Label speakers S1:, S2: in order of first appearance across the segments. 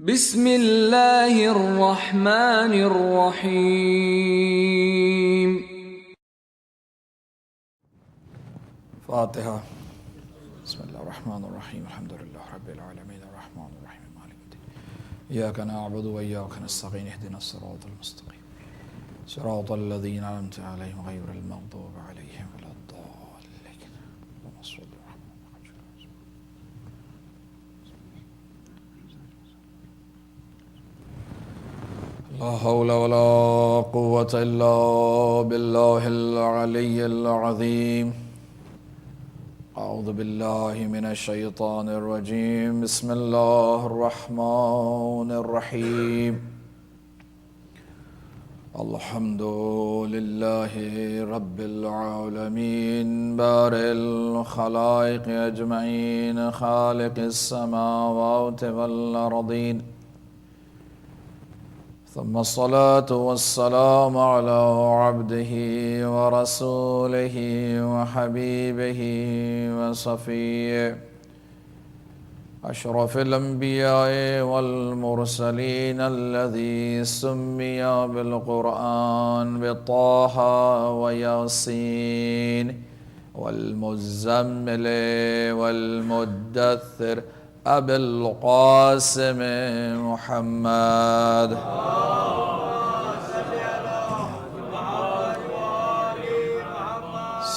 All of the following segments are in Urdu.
S1: بسم اللہ الرحمن الرحیم۔
S2: فاتحہ۔ بسم اللہ الرحمن الرحیم، الحمدللہ رب العالمین الرحمن الرحیم مالک الدین، ایاک نعبد و ایاک نستعین، اہدنا الصراط المستقیم صراط الذین انعمت علیہم غیر المغضوب علیہم ولا الضالین۔ اللہم صل علی لا حول ولا قوة الا باللہ العلی العظیم۔ اعوذ باللہ من الشیطان الرجیم، بسم اللہ الرحمن الرحیم۔ الحمد للہ رب العالمین، بارئ الخلائق اجمعین، خالق السماوات والارضین، ثم الصلاة والسلام على عبده ورسوله وحبيبه وصفيه أشرف الأنبياء والمرسلين، الذي سمي بالقرآن بطه وياسين والمزمل والمدثر أبي القاسم محمد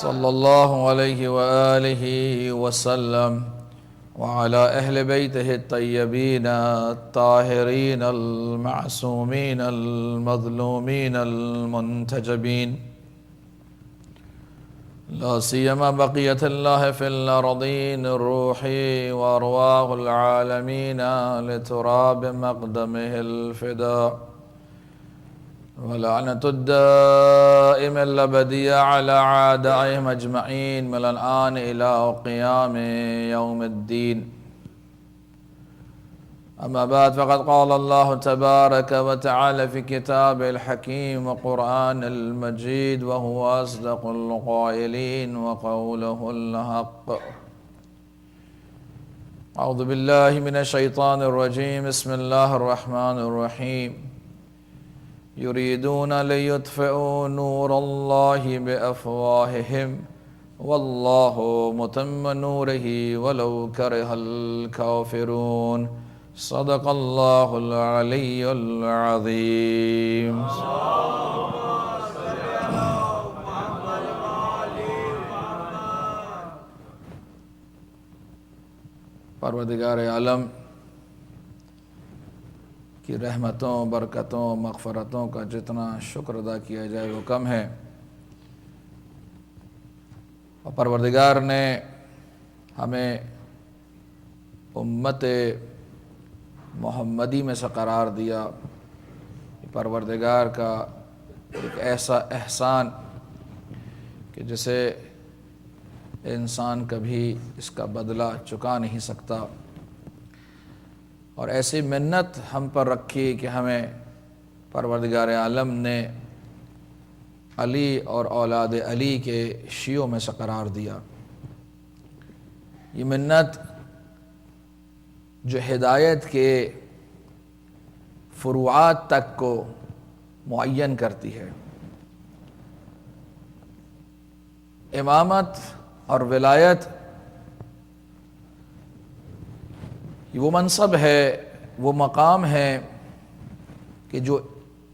S2: صلى الله عليه وآله وسلم، وعلى أهل بيته الطيبين الطاهرين المعصومين المظلومين المنتجبين، لا سيما بقية الله في الأرضين، الروح وأرواح العالمين لتراب مقدمه الفداء، ولعنة الدائم الأبدية على أعدائهم أجمعين من الآن إلى قيام يوم الدين. أما بعد، فقد قال الله تبارك وتعالى في كتابه الحكيم وقرآن المجيد، وهو أصدق القائلين وقوله الحق. أعوذ بالله من الشيطان الرجيم، بسم الله الرحمن الرحيم. يريدون ليطفئوا نور الله بأفواههم والله متم نوره ولو كره الكافرون. صدق اللہ العلی العظیم۔ پروردگار عالم کی رحمتوں، برکتوں، مغفرتوں کا جتنا شکر ادا کیا جائے وہ کم ہے، اور پروردگار نے ہمیں امت محمدی میں سے قرار دیا۔ پروردگار کا ایک ایسا احسان کہ جسے انسان کبھی اس کا بدلہ چکا نہیں سکتا، اور ایسی منت ہم پر رکھی کہ ہمیں پروردگار عالم نے علی اور اولاد علی کے شیعوں میں سے قرار دیا۔ یہ منت جو ہدایت کے فروعات تک کو معین کرتی ہے۔ امامت اور ولایت وہ منصب ہے، وہ مقام ہے کہ جو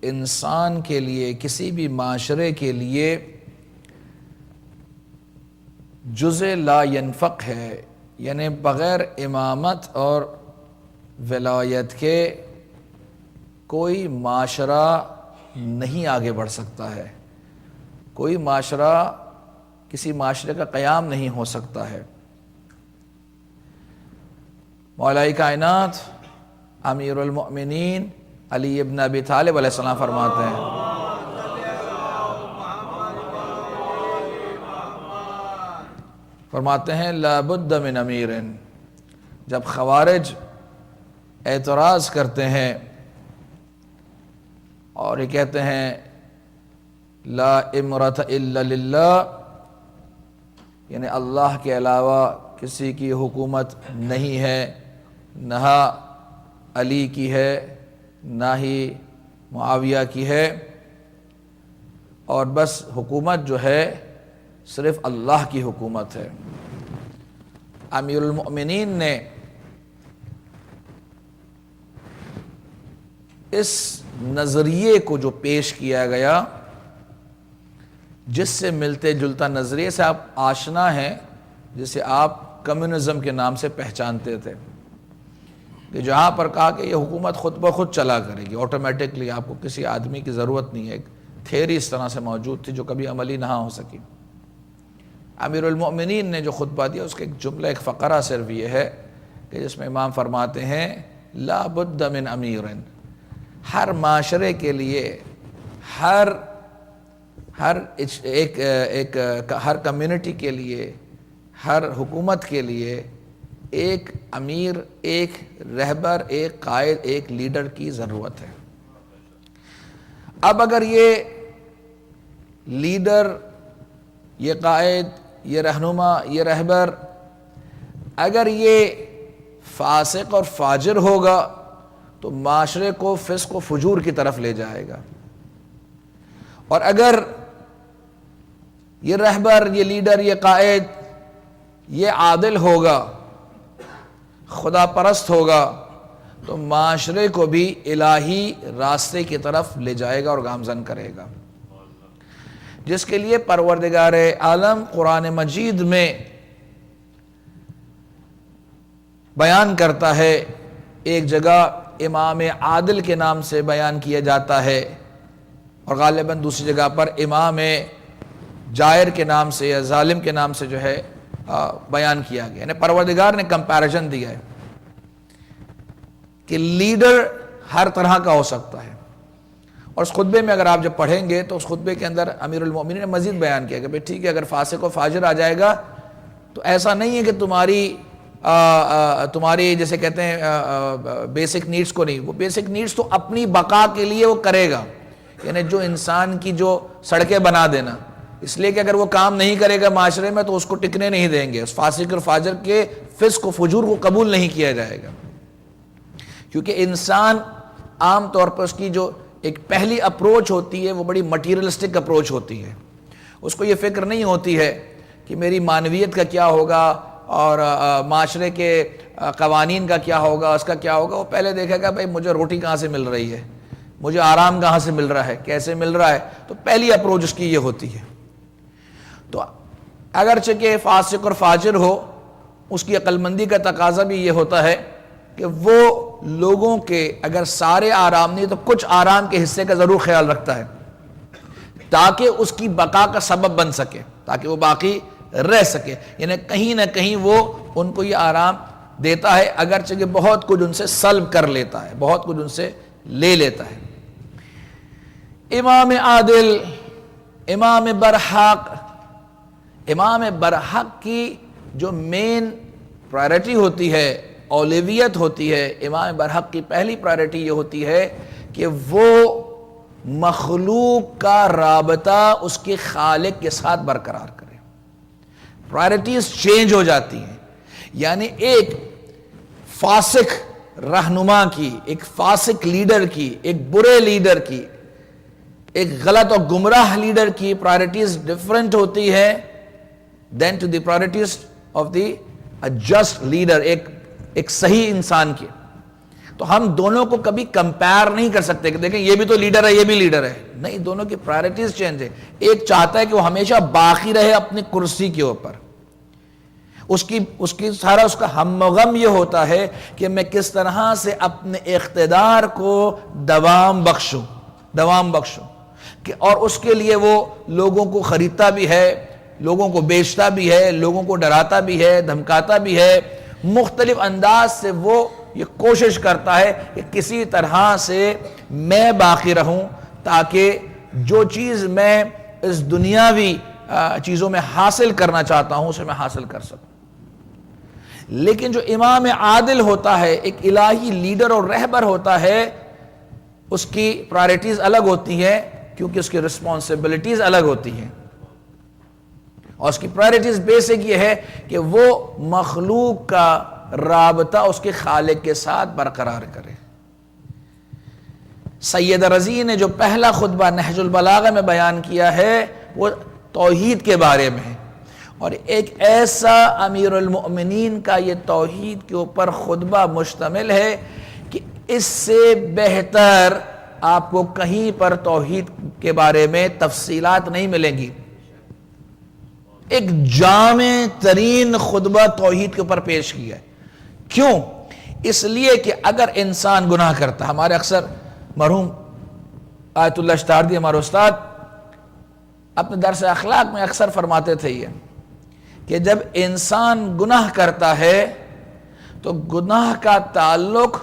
S2: انسان کے لیے، کسی بھی معاشرے کے لیے جزء لا ينفق ہے، یعنی بغیر امامت اور ولایت کے کوئی معاشرہ نہیں آگے بڑھ سکتا ہے، کوئی معاشرہ، کسی معاشرے کا قیام نہیں ہو سکتا ہے۔ مولا کائنات امیر المؤمنین علی ابن ابی طالب علیہ السلام فرماتے ہیں، لا بد من امیر۔ جب خوارج اعتراض کرتے ہیں اور یہ کہتے ہیں لا امرۃ الا للہ، یعنی اللہ کے علاوہ کسی کی حکومت نہیں ہے، نہ علی کی ہے نہ ہی معاویہ کی ہے، اور بس حکومت جو ہے صرف اللہ کی حکومت ہے۔ امیر المؤمنین نے اس نظریے کو جو پیش کیا گیا، جس سے ملتے جلتا نظریے سے آپ آشنا ہیں، جسے آپ کمیونزم کے نام سے پہچانتے تھے، کہ جہاں پر کہا کہ یہ حکومت خود بخود چلا کرے گی، آٹومیٹکلی، آپ کو کسی آدمی کی ضرورت نہیں ہے۔ ایک تھیوری اس طرح سے موجود تھی جو کبھی عملی نہ ہو سکی۔ امیر المؤمنین نے جو خطبہ دیا، اس کا ایک جملہ، ایک فقرہ صرف یہ ہے کہ جس میں امام فرماتے ہیں لا بد من امیر، ہر معاشرے کے لیے، ہر کمیونٹی کے لیے، ہر حکومت کے لیے ایک امیر، ایک رہبر، ایک قائد، ایک لیڈر کی ضرورت ہے۔ اب اگر یہ لیڈر، یہ قائد، یہ رہنما، یہ رہبر، اگر یہ فاسق اور فاجر ہوگا تو معاشرے کو فسق و فجور کی طرف لے جائے گا، اور اگر یہ رہبر، یہ لیڈر، یہ قائد، یہ عادل ہوگا، خدا پرست ہوگا، تو معاشرے کو بھی الہی راستے کی طرف لے جائے گا اور گامزن کرے گا، جس کے لیے پروردگار عالم قرآن مجید میں بیان کرتا ہے۔ ایک جگہ امام عادل کے نام سے بیان کیا جاتا ہے، اور غالباً دوسری جگہ پر امام جائر کے نام سے یا ظالم کے نام سے جو ہے بیان کیا گیا، یعنی پروردگار نے کمپیریزن دیا ہے کہ لیڈر ہر طرح کا ہو سکتا ہے۔ اور اس خطبے میں اگر آپ جب پڑھیں گے تو اس خطبے کے اندر امیر المؤمنین نے مزید بیان کیا کہ بھئی ٹھیک ہے، اگر فاسق و فاجر آ جائے گا تو ایسا نہیں ہے کہ تمہاری جیسے کہتے ہیں بیسک نیڈز کو نہیں، وہ بیسک نیڈز تو اپنی بقا کے لیے وہ کرے گا، یعنی جو انسان کی جو سڑکیں بنا دینا، اس لیے کہ اگر وہ کام نہیں کرے گا معاشرے میں تو اس کو ٹکنے نہیں دیں گے، اس فاسق اور فاجر کے فسق و فجور کو قبول نہیں کیا جائے گا، کیونکہ انسان عام طور پر اس کی جو ایک پہلی اپروچ ہوتی ہے وہ بڑی مٹیریلسٹک اپروچ ہوتی ہے۔ اس کو یہ فکر نہیں ہوتی ہے کہ میری معنویت کا کیا ہوگا اور معاشرے کے قوانین کا کیا ہوگا، اس کا کیا ہوگا۔ وہ پہلے دیکھے گا بھائی مجھے روٹی کہاں سے مل رہی ہے، مجھے آرام کہاں سے مل رہا ہے، کیسے مل رہا ہے، تو پہلی اپروچ اس کی یہ ہوتی ہے۔ تو اگرچہ کہ فاسق اور فاجر ہو، اس کی عقل مندی کا تقاضا بھی یہ ہوتا ہے کہ وہ لوگوں کے اگر سارے آرام نہیں تو کچھ آرام کے حصے کا ضرور خیال رکھتا ہے، تاکہ اس کی بقا کا سبب بن سکے، تاکہ وہ باقی رہ سکے، یعنی کہیں نہ کہیں وہ ان کو یہ آرام دیتا ہے، اگرچہ کہ بہت کچھ ان سے سلب کر لیتا ہے، بہت کچھ ان سے لے لیتا ہے۔ امام عادل، امام برحق، امام برحق کی جو مین پرائرٹی ہوتی ہے، اولویت ہوتی ہے، امام برحق کی پہلی پرائرٹی یہ ہوتی ہے کہ وہ مخلوق کا رابطہ اس کے خالق کے ساتھ برقرار کرے۔ پرائرٹیز چینج ہو جاتی ہیں، یعنی ایک فاسق رہنما کی، ایک فاسق لیڈر کی، ایک برے لیڈر کی، ایک غلط اور گمراہ لیڈر کی پرائرٹیز ڈیفرنٹ ہوتی ہے then to the priorities of the just leader, ایک صحیح انسان کی۔ تو ہم دونوں کو کبھی کمپیئر نہیں کر سکتے کہ دیکھیں یہ بھی تو لیڈر ہے، یہ بھی لیڈر ہے، نہیں، دونوں کی پرائرٹیز چینج ہے۔ ایک چاہتا ہے کہ وہ ہمیشہ باقی رہے اپنی کرسی کے اوپر، اس کی سارا اس کا ہم و غم یہ ہوتا ہے کہ میں کس طرح سے اپنے اقتدار کو دوام بخشوں، اور اس کے لیے وہ لوگوں کو خریدتا بھی ہے، لوگوں کو بیچتا بھی ہے، لوگوں کو ڈراتا بھی ہے، دھمکاتا بھی ہے، مختلف انداز سے وہ یہ کوشش کرتا ہے کہ کسی طرح سے میں باقی رہوں، تاکہ جو چیز میں اس دنیاوی چیزوں میں حاصل کرنا چاہتا ہوں اسے میں حاصل کر سکوں۔ لیکن جو امام عادل ہوتا ہے، ایک الہی لیڈر اور رہبر ہوتا ہے، اس کی پرائرٹیز الگ ہوتی ہیں، کیونکہ اس کی رسپانسبلٹیز الگ ہوتی ہیں، اور اس کی پرائرٹیز بیسک یہ ہے کہ وہ مخلوق کا رابطہ اس کے خالق کے ساتھ برقرار کرے۔ سید رضی نے جو پہلا خطبہ نہج البلاغہ میں بیان کیا ہے وہ توحید کے بارے میں ہے، اور ایک ایسا امیر المؤمنین کا یہ توحید کے اوپر خطبہ مشتمل ہے کہ اس سے بہتر آپ کو کہیں پر توحید کے بارے میں تفصیلات نہیں ملیں گی۔ ایک جامع ترین خطبہ توحید کے اوپر پیش کیا ہے۔ کیوں؟ اس لیے کہ اگر انسان گناہ کرتا، ہمارے اکثر مرحوم آیت اللہ اشتاردی ہمارے استاد اپنے درس اخلاق میں اکثر فرماتے تھے یہ کہ جب انسان گناہ کرتا ہے تو گناہ کا تعلق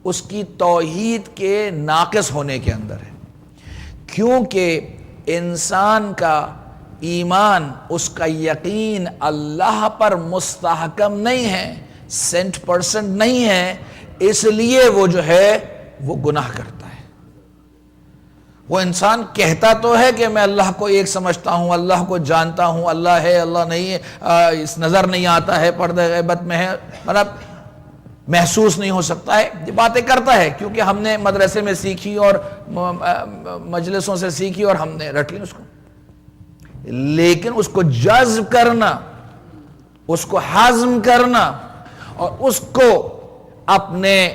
S2: اس کی توحید کے ناقص ہونے کے اندر ہے، کیونکہ انسان کا ایمان، اس کا یقین اللہ پر مستحکم نہیں ہے، 100% نہیں ہے، اس لیے وہ جو ہے وہ گناہ کرتا ہے۔ وہ انسان کہتا تو ہے کہ میں اللہ کو ایک سمجھتا ہوں، اللہ کو جانتا ہوں، اللہ ہے، اللہ نہیں ہے، اس نظر نہیں آتا ہے، پردہ غیبت میں ہے، مطلب محسوس نہیں ہو سکتا ہے، یہ باتیں کرتا ہے کیونکہ ہم نے مدرسے میں سیکھی اور مجلسوں سے سیکھی اور ہم نے رٹ لی اس کو، لیکن اس کو جذب کرنا، اس کو ہضم کرنا اور اس کو اپنے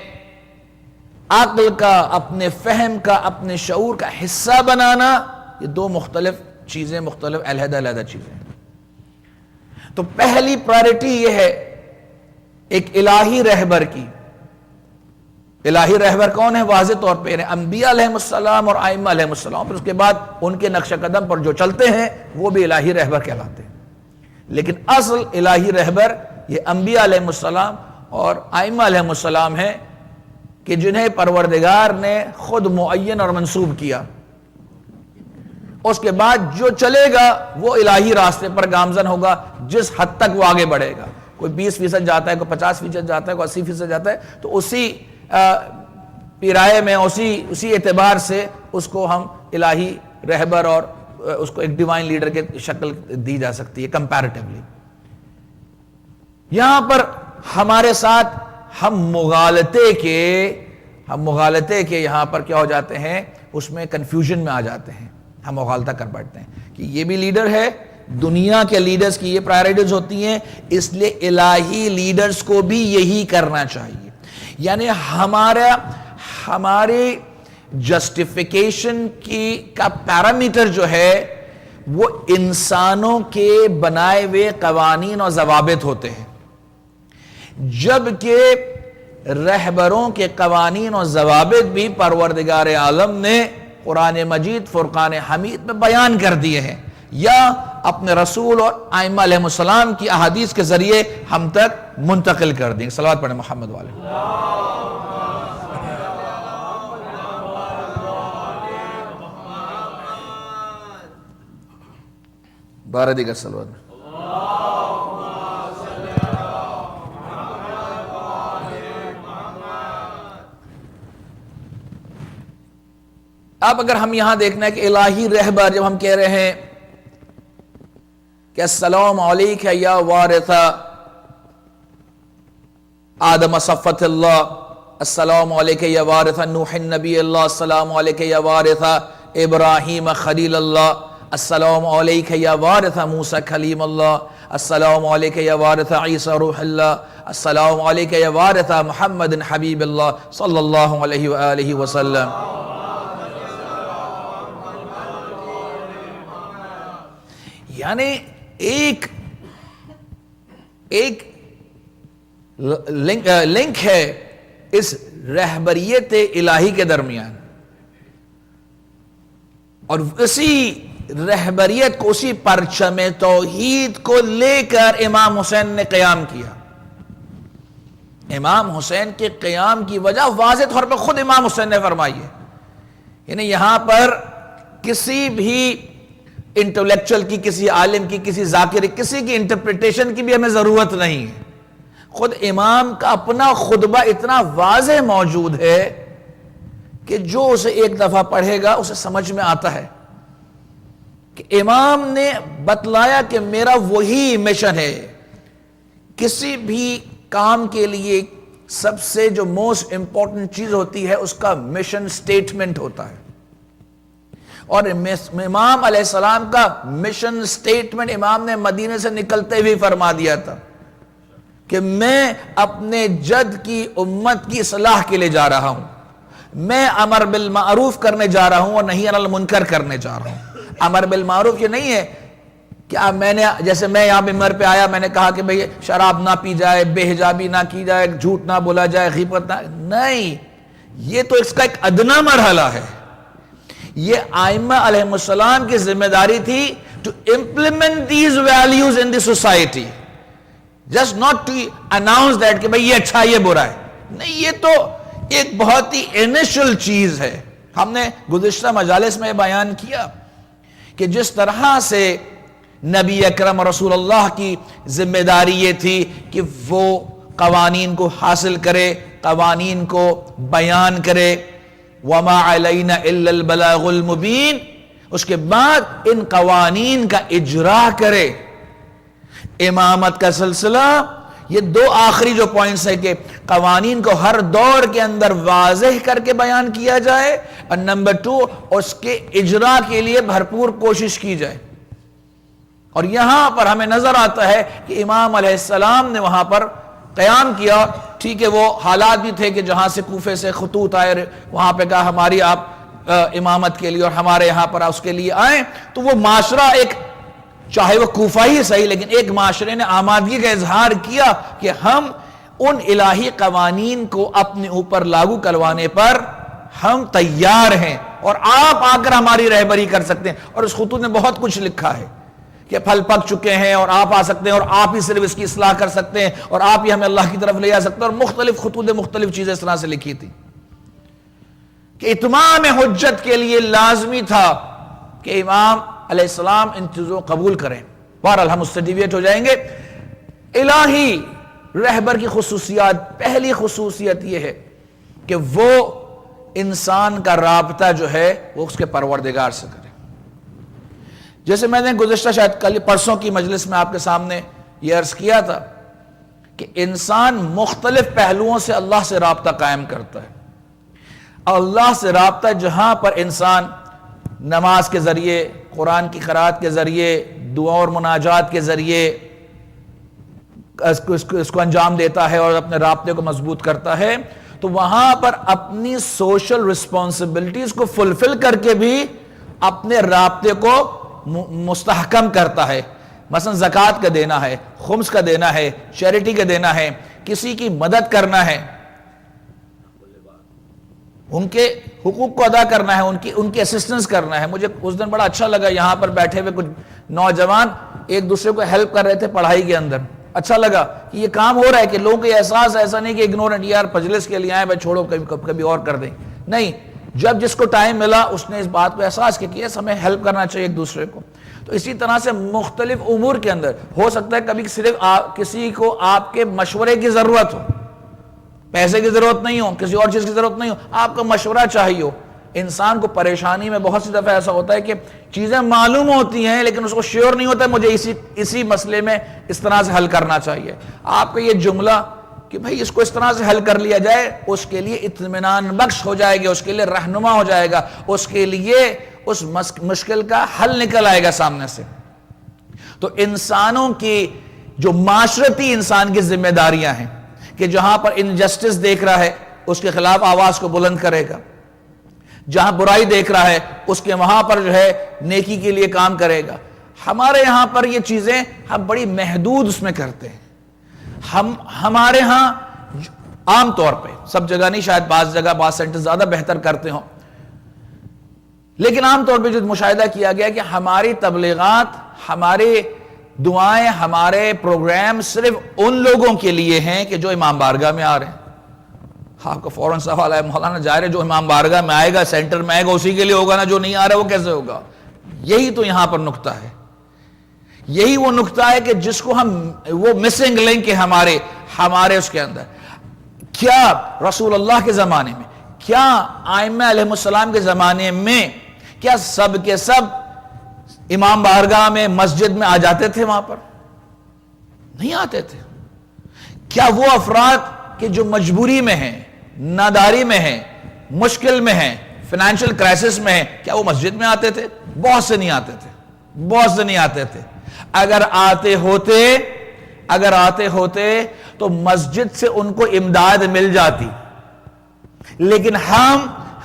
S2: عقل کا، اپنے فہم کا، اپنے شعور کا حصہ بنانا، یہ دو مختلف چیزیں، مختلف علیحدہ علیحدہ چیزیں ہیں۔ تو پہلی پرائرٹی یہ ہے ایک الہی رہبر کی۔ الہی رہبر کون ہے؟ واضح طور پہ انبیاء علیہ السلام اور ائمہ علیہ السلام، پھر اس کے بعد ان کے نقش قدم پر جو چلتے ہیں وہ بھی الہی رہبر کہلاتے ہیں، لیکن اصل الہی رہبر یہ انبیاء علیہ السلام اور ائمہ علیہ السلام ہیں کہ جنہیں پروردگار نے خود معین اور منصوب کیا۔ اس کے بعد جو چلے گا وہ الہی راستے پر گامزن ہوگا، جس حد تک وہ آگے بڑھے گا۔ کوئی 20% جاتا ہے، کوئی 50% جاتا ہے، کوئی 80% جاتا ہے، تو اسی پیرائے میں اسی اعتبار سے اس کو ہم الہی رہبر اور اس کو ایک ڈیوائن لیڈر کے شکل دی جا سکتی ہے کمپیریٹیولی۔ یہاں پر ہمارے ساتھ ہم مغالطے کے یہاں پر کیا ہو جاتے ہیں، اس میں کنفیوژن میں آ جاتے ہیں، ہم مغالطہ کر بیٹھتے ہیں کہ یہ بھی لیڈر ہے، دنیا کے لیڈرز کی یہ پرائرٹیز ہوتی ہیں، اس لیے الہی لیڈرز کو بھی یہی کرنا چاہیے۔ یعنی ہماری جسٹیفیکیشن کا پیرامیٹر جو ہے وہ انسانوں کے بنائے ہوئے قوانین اور ضوابط ہوتے ہیں، جبکہ رہبروں کے قوانین اور ضوابط بھی پروردگار عالم نے قرآن مجید فرقان حمید میں بیان کر دیے ہیں، یا اپنے رسول اور ائمہ علیہ السلام کی احادیث کے ذریعے ہم تک منتقل کر دیں۔ صلوات پڑھیں محمد والے۔ بارہ دیگر صلوات میں۔ اب اگر ہم یہاں دیکھنا ہے کہ الہی رہبر، جب ہم کہہ رہے ہیں کہ السلام علیک یا وارث آدم صفت اللہ، السلام علیک یا وارث نوح نبی اللہ، السلام علیک یا وارث ابراہیم خلیل اللہ، السلام علیک یا وارث موسیٰ کلیم اللہ، السلام علیک یا وارث عیسیٰ روح اللہ، السلام علیک یا وارث محمد حبیب اللہ صلی اللہ علیہ وآلہ وسلم۔ یعنی ایک لنک ہے اس رہبریت الہی کے درمیان، اور اسی رہبریت کو، اسی پرچم توحید کو لے کر امام حسین نے قیام کیا۔ امام حسین کے قیام کی وجہ واضح طور پر خود امام حسین نے فرمائی ہے، یعنی یہاں پر کسی بھی انٹلیکچوئل کی، کسی عالم کی، کسی ذاکر، کسی کی انٹرپریٹیشن کی بھی ہمیں ضرورت نہیں ہے۔ خود امام کا اپنا خطبہ اتنا واضح موجود ہے کہ جو اسے ایک دفعہ پڑھے گا اسے سمجھ میں آتا ہے کہ امام نے بتلایا کہ میرا وہی مشن ہے، کسی بھی کام کے لیے، سب سے جو موسٹ امپورٹنٹ چیز ہوتی ہے اس کا مشن سٹیٹمنٹ ہوتا ہے. اور امام علیہ السلام کا مشن سٹیٹمنٹ امام نے مدینے سے نکلتے ہوئے فرما دیا تھا کہ میں اپنے جد کی امت کی اصلاح کے لیے جا رہا ہوں. میں امر بالمعروف کرنے جا رہا ہوں اور نہیں عن المنکر کرنے جا رہا ہوں. امر بالمعروف یہ نہیں ہے کہ میں نے جیسے میں یہاں ممبر پہ آیا میں نے کہا کہ بھئی شراب نہ پی جائے, بے حجابی نہ کی جائے, جھوٹ نہ بولا جائے, غیبت نہ, نہیں, یہ تو اس کا ایک ادنا مرحلہ ہے. یہ ائمہ علیہ السلام کی ذمہ داری تھی to implement these values in the society, just not to announce that کہ بھئی یہ اچھا یہ برا ہے. نہیں, یہ تو ایک بہت ہی انیشل چیز ہے. ہم نے گزشتہ مجالس میں بیان کیا کہ جس طرح سے نبی اکرم رسول اللہ کی ذمہ داری یہ تھی کہ وہ قوانین کو حاصل کرے, قوانین کو بیان کرے, وَمَا عَلَيْنَا إِلَّا الْبَلَاغُ الْمُبِينَ, اس کے بعد ان قوانین کا اجرا کرے. امامت کا سلسلہ یہ دو آخری جو پوائنٹس ہے کہ قوانین کو ہر دور کے اندر واضح کر کے بیان کیا جائے, اور نمبر 2 اس کے اجرا کے لیے بھرپور کوشش کی جائے. اور یہاں پر ہمیں نظر آتا ہے کہ امام علیہ السلام نے وہاں پر قیام کیا. ٹھیک ہے, وہ حالات بھی تھے کہ جہاں سے کوفے سے خطوط آئے, وہاں پہ کہا ہماری آپ امامت کے لیے اور ہمارے یہاں پر اس کے لیے آئیں. تو وہ معاشرہ ایک, چاہے وہ کوفہ ہی صحیح, لیکن ایک معاشرے نے آمادگی کا اظہار کیا کہ ہم ان الہی قوانین کو اپنے اوپر لاگو کروانے پر ہم تیار ہیں, اور آپ آ کر ہماری رہبری کر سکتے ہیں. اور اس خطوط میں بہت کچھ لکھا ہے کہ پھل پک چکے ہیں اور آپ آ سکتے ہیں, اور آپ ہی صرف اس کی اصلاح کر سکتے ہیں, اور آپ ہی ہمیں اللہ کی طرف لے جا سکتے ہیں. اور مختلف خطوط مختلف چیزیں اس طرح سے لکھی تھی کہ اتمام حجت کے لیے لازمی تھا کہ امام علیہ السلام ان چیزوں کو قبول کریں. بہرحال ہم اس سے ڈیویٹ ہو جائیں گے. الہی رہبر کی خصوصیات, پہلی خصوصیت یہ ہے کہ وہ انسان کا رابطہ جو ہے وہ اس کے پروردگار سے کرے. جیسے میں نے گزشتہ شاید کل پرسوں کی مجلس میں آپ کے سامنے یہ عرض کیا تھا کہ انسان مختلف پہلوؤں سے اللہ سے رابطہ قائم کرتا ہے. اللہ سے رابطہ جہاں پر انسان نماز کے ذریعے, قرآن کی قرات کے ذریعے, دعا اور مناجات کے ذریعے اس کو انجام دیتا ہے اور اپنے رابطے کو مضبوط کرتا ہے, تو وہاں پر اپنی سوشل رسپانسبلٹیز کو فلفل کر کے بھی اپنے رابطے کو مستحکم کرتا ہے. مثلا زکوٰۃ کا دینا ہے, خمس کا دینا ہے, چیریٹی کا دینا ہے, کسی کی مدد کرنا ہے, ان کے حقوق کو ادا کرنا ہے, ان کی اسسٹنس کرنا ہے. مجھے اس دن بڑا اچھا لگا, یہاں پر بیٹھے ہوئے کچھ نوجوان ایک دوسرے کو ہیلپ کر رہے تھے پڑھائی کے اندر. اچھا لگا کہ یہ کام ہو رہا ہے کہ لوگوں کو یہ احساس ایسا نہیں کہ اگنورنٹ, یار مجلس کے لیے آئے بھائی چھوڑو کبھی اور کر دیں. نہیں, جب جس کو ٹائم ملا اس نے اس بات کو احساس کیا کہ یس ہمیں ہیلپ کرنا چاہیے ایک دوسرے کو. تو اسی طرح سے مختلف امور کے اندر ہو سکتا ہے کبھی صرف کسی کو آپ کے مشورے کی ضرورت ہو, پیسے کی ضرورت نہیں ہو, کسی اور چیز کی ضرورت نہیں ہو, آپ کا مشورہ چاہیے ہو. انسان کو پریشانی میں بہت سی دفعہ ایسا ہوتا ہے کہ چیزیں معلوم ہوتی ہیں لیکن اس کو شیور نہیں ہوتا ہے مجھے اسی مسئلے میں اس طرح سے حل کرنا چاہیے. آپ کا یہ جملہ کہ بھئی اس کو اس طرح سے حل کر لیا جائے, اس کے لیے اطمینان بخش ہو جائے گا, اس کے لیے رہنما ہو جائے گا, اس کے لیے اس مشکل کا حل نکل آئے گا سامنے سے. تو انسانوں کی جو معاشرتی انسان کی ذمہ داریاں ہیں کہ جہاں پر انجسٹس دیکھ رہا ہے اس کے خلاف آواز کو بلند کرے گا, جہاں برائی دیکھ رہا ہے اس کے وہاں پر جو ہے نیکی کے لیے کام کرے گا. ہمارے یہاں پر یہ چیزیں ہم بڑی محدود اس میں کرتے ہیں. ہمارے ہاں عام طور پہ, سب جگہ نہیں, شاید بعض جگہ بعض سینٹر زیادہ بہتر کرتے ہوں, لیکن عام طور پہ جو مشاہدہ کیا گیا کہ ہماری تبلیغات, ہماری دعائیں, ہمارے پروگرام صرف ان لوگوں کے لیے ہیں کہ جو امام بارگاہ میں آ رہے ہیں. آپ کا فوراً سوال ہے مولانا ظاہر ہے جو امام بارگاہ میں آئے گا, سینٹر میں آئے گا, اسی کے لیے ہوگا نا, جو نہیں آ رہا وہ کیسے ہوگا؟ یہی تو یہاں پر نقطہ ہے, یہی وہ نقطہ ہے کہ جس کو ہم وہ مسنگ لنک ہے ہمارے اس کے اندر. کیا رسول اللہ کے زمانے میں, کیا ائمہ علیہ السلام کے زمانے میں کیا سب کے سب امام بارگاہ میں مسجد میں آ جاتے تھے؟ وہاں پر نہیں آتے تھے. کیا وہ افراد کہ جو مجبوری میں ہیں، ناداری میں ہیں، مشکل میں ہیں، فائنینشیل کرائسس میں ہیں، کیا وہ مسجد میں آتے تھے؟ بہت سے نہیں آتے تھے، بہت سے نہیں آتے تھے۔ اگر آتے ہوتے تو مسجد سے ان کو امداد مل جاتی، لیکن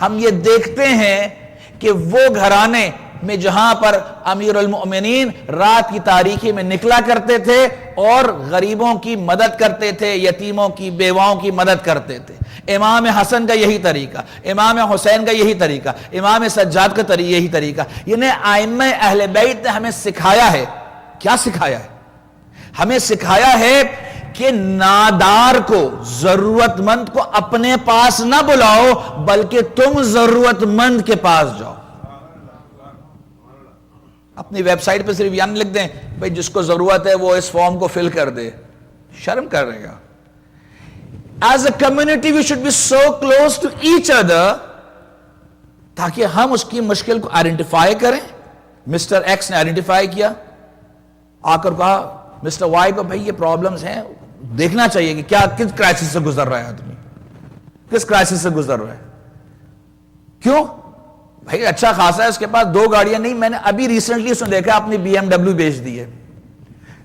S2: ہم یہ دیکھتے ہیں کہ وہ گھرانے میں جہاں پر امیر المؤمنین رات کی تاریکی میں نکلا کرتے تھے اور غریبوں کی مدد کرتے تھے، یتیموں کی، بیواؤں کی مدد کرتے تھے، امام حسن کا یہی طریقہ، امام حسین کا یہی طریقہ، امام سجاد کا یہی طریقہ، یعنی ائمہ اہل بیت نے ہمیں سکھایا ہے۔ کیا سکھایا ہے؟ ہمیں سکھایا ہے کہ نادار کو، ضرورت مند کو اپنے پاس نہ بلاؤ، بلکہ تم ضرورت مند کے پاس جاؤ۔ اپنی ویب سائٹ پہ صرف یعنی لکھ دیں بھئی جس کو ضرورت ہے وہ اس فارم کو فل کر دے، شرم کر رہے گا۔ As a community we should be so close to each other تاکہ ہم اس کی مشکل کو آئیڈینٹیفائی کریں۔ مسٹر ایکس نے آئیڈینٹیفائی کیا، آ کر کہا مسٹر وائی کو بھئی یہ پرابلمز ہیں، دیکھنا چاہیے کہ کیا کس کرائسس سے گزر رہا ہے آدمی، کس کرائسس سے گزر رہا ہے۔ کیوں؟ بھئی اچھا خاصا ہے، اس کے پاس 2 گاڑیاں نہیں، میں نے ابھی ریسنٹلی اس نے دیکھا اپنی BMW بیچ دی ہے،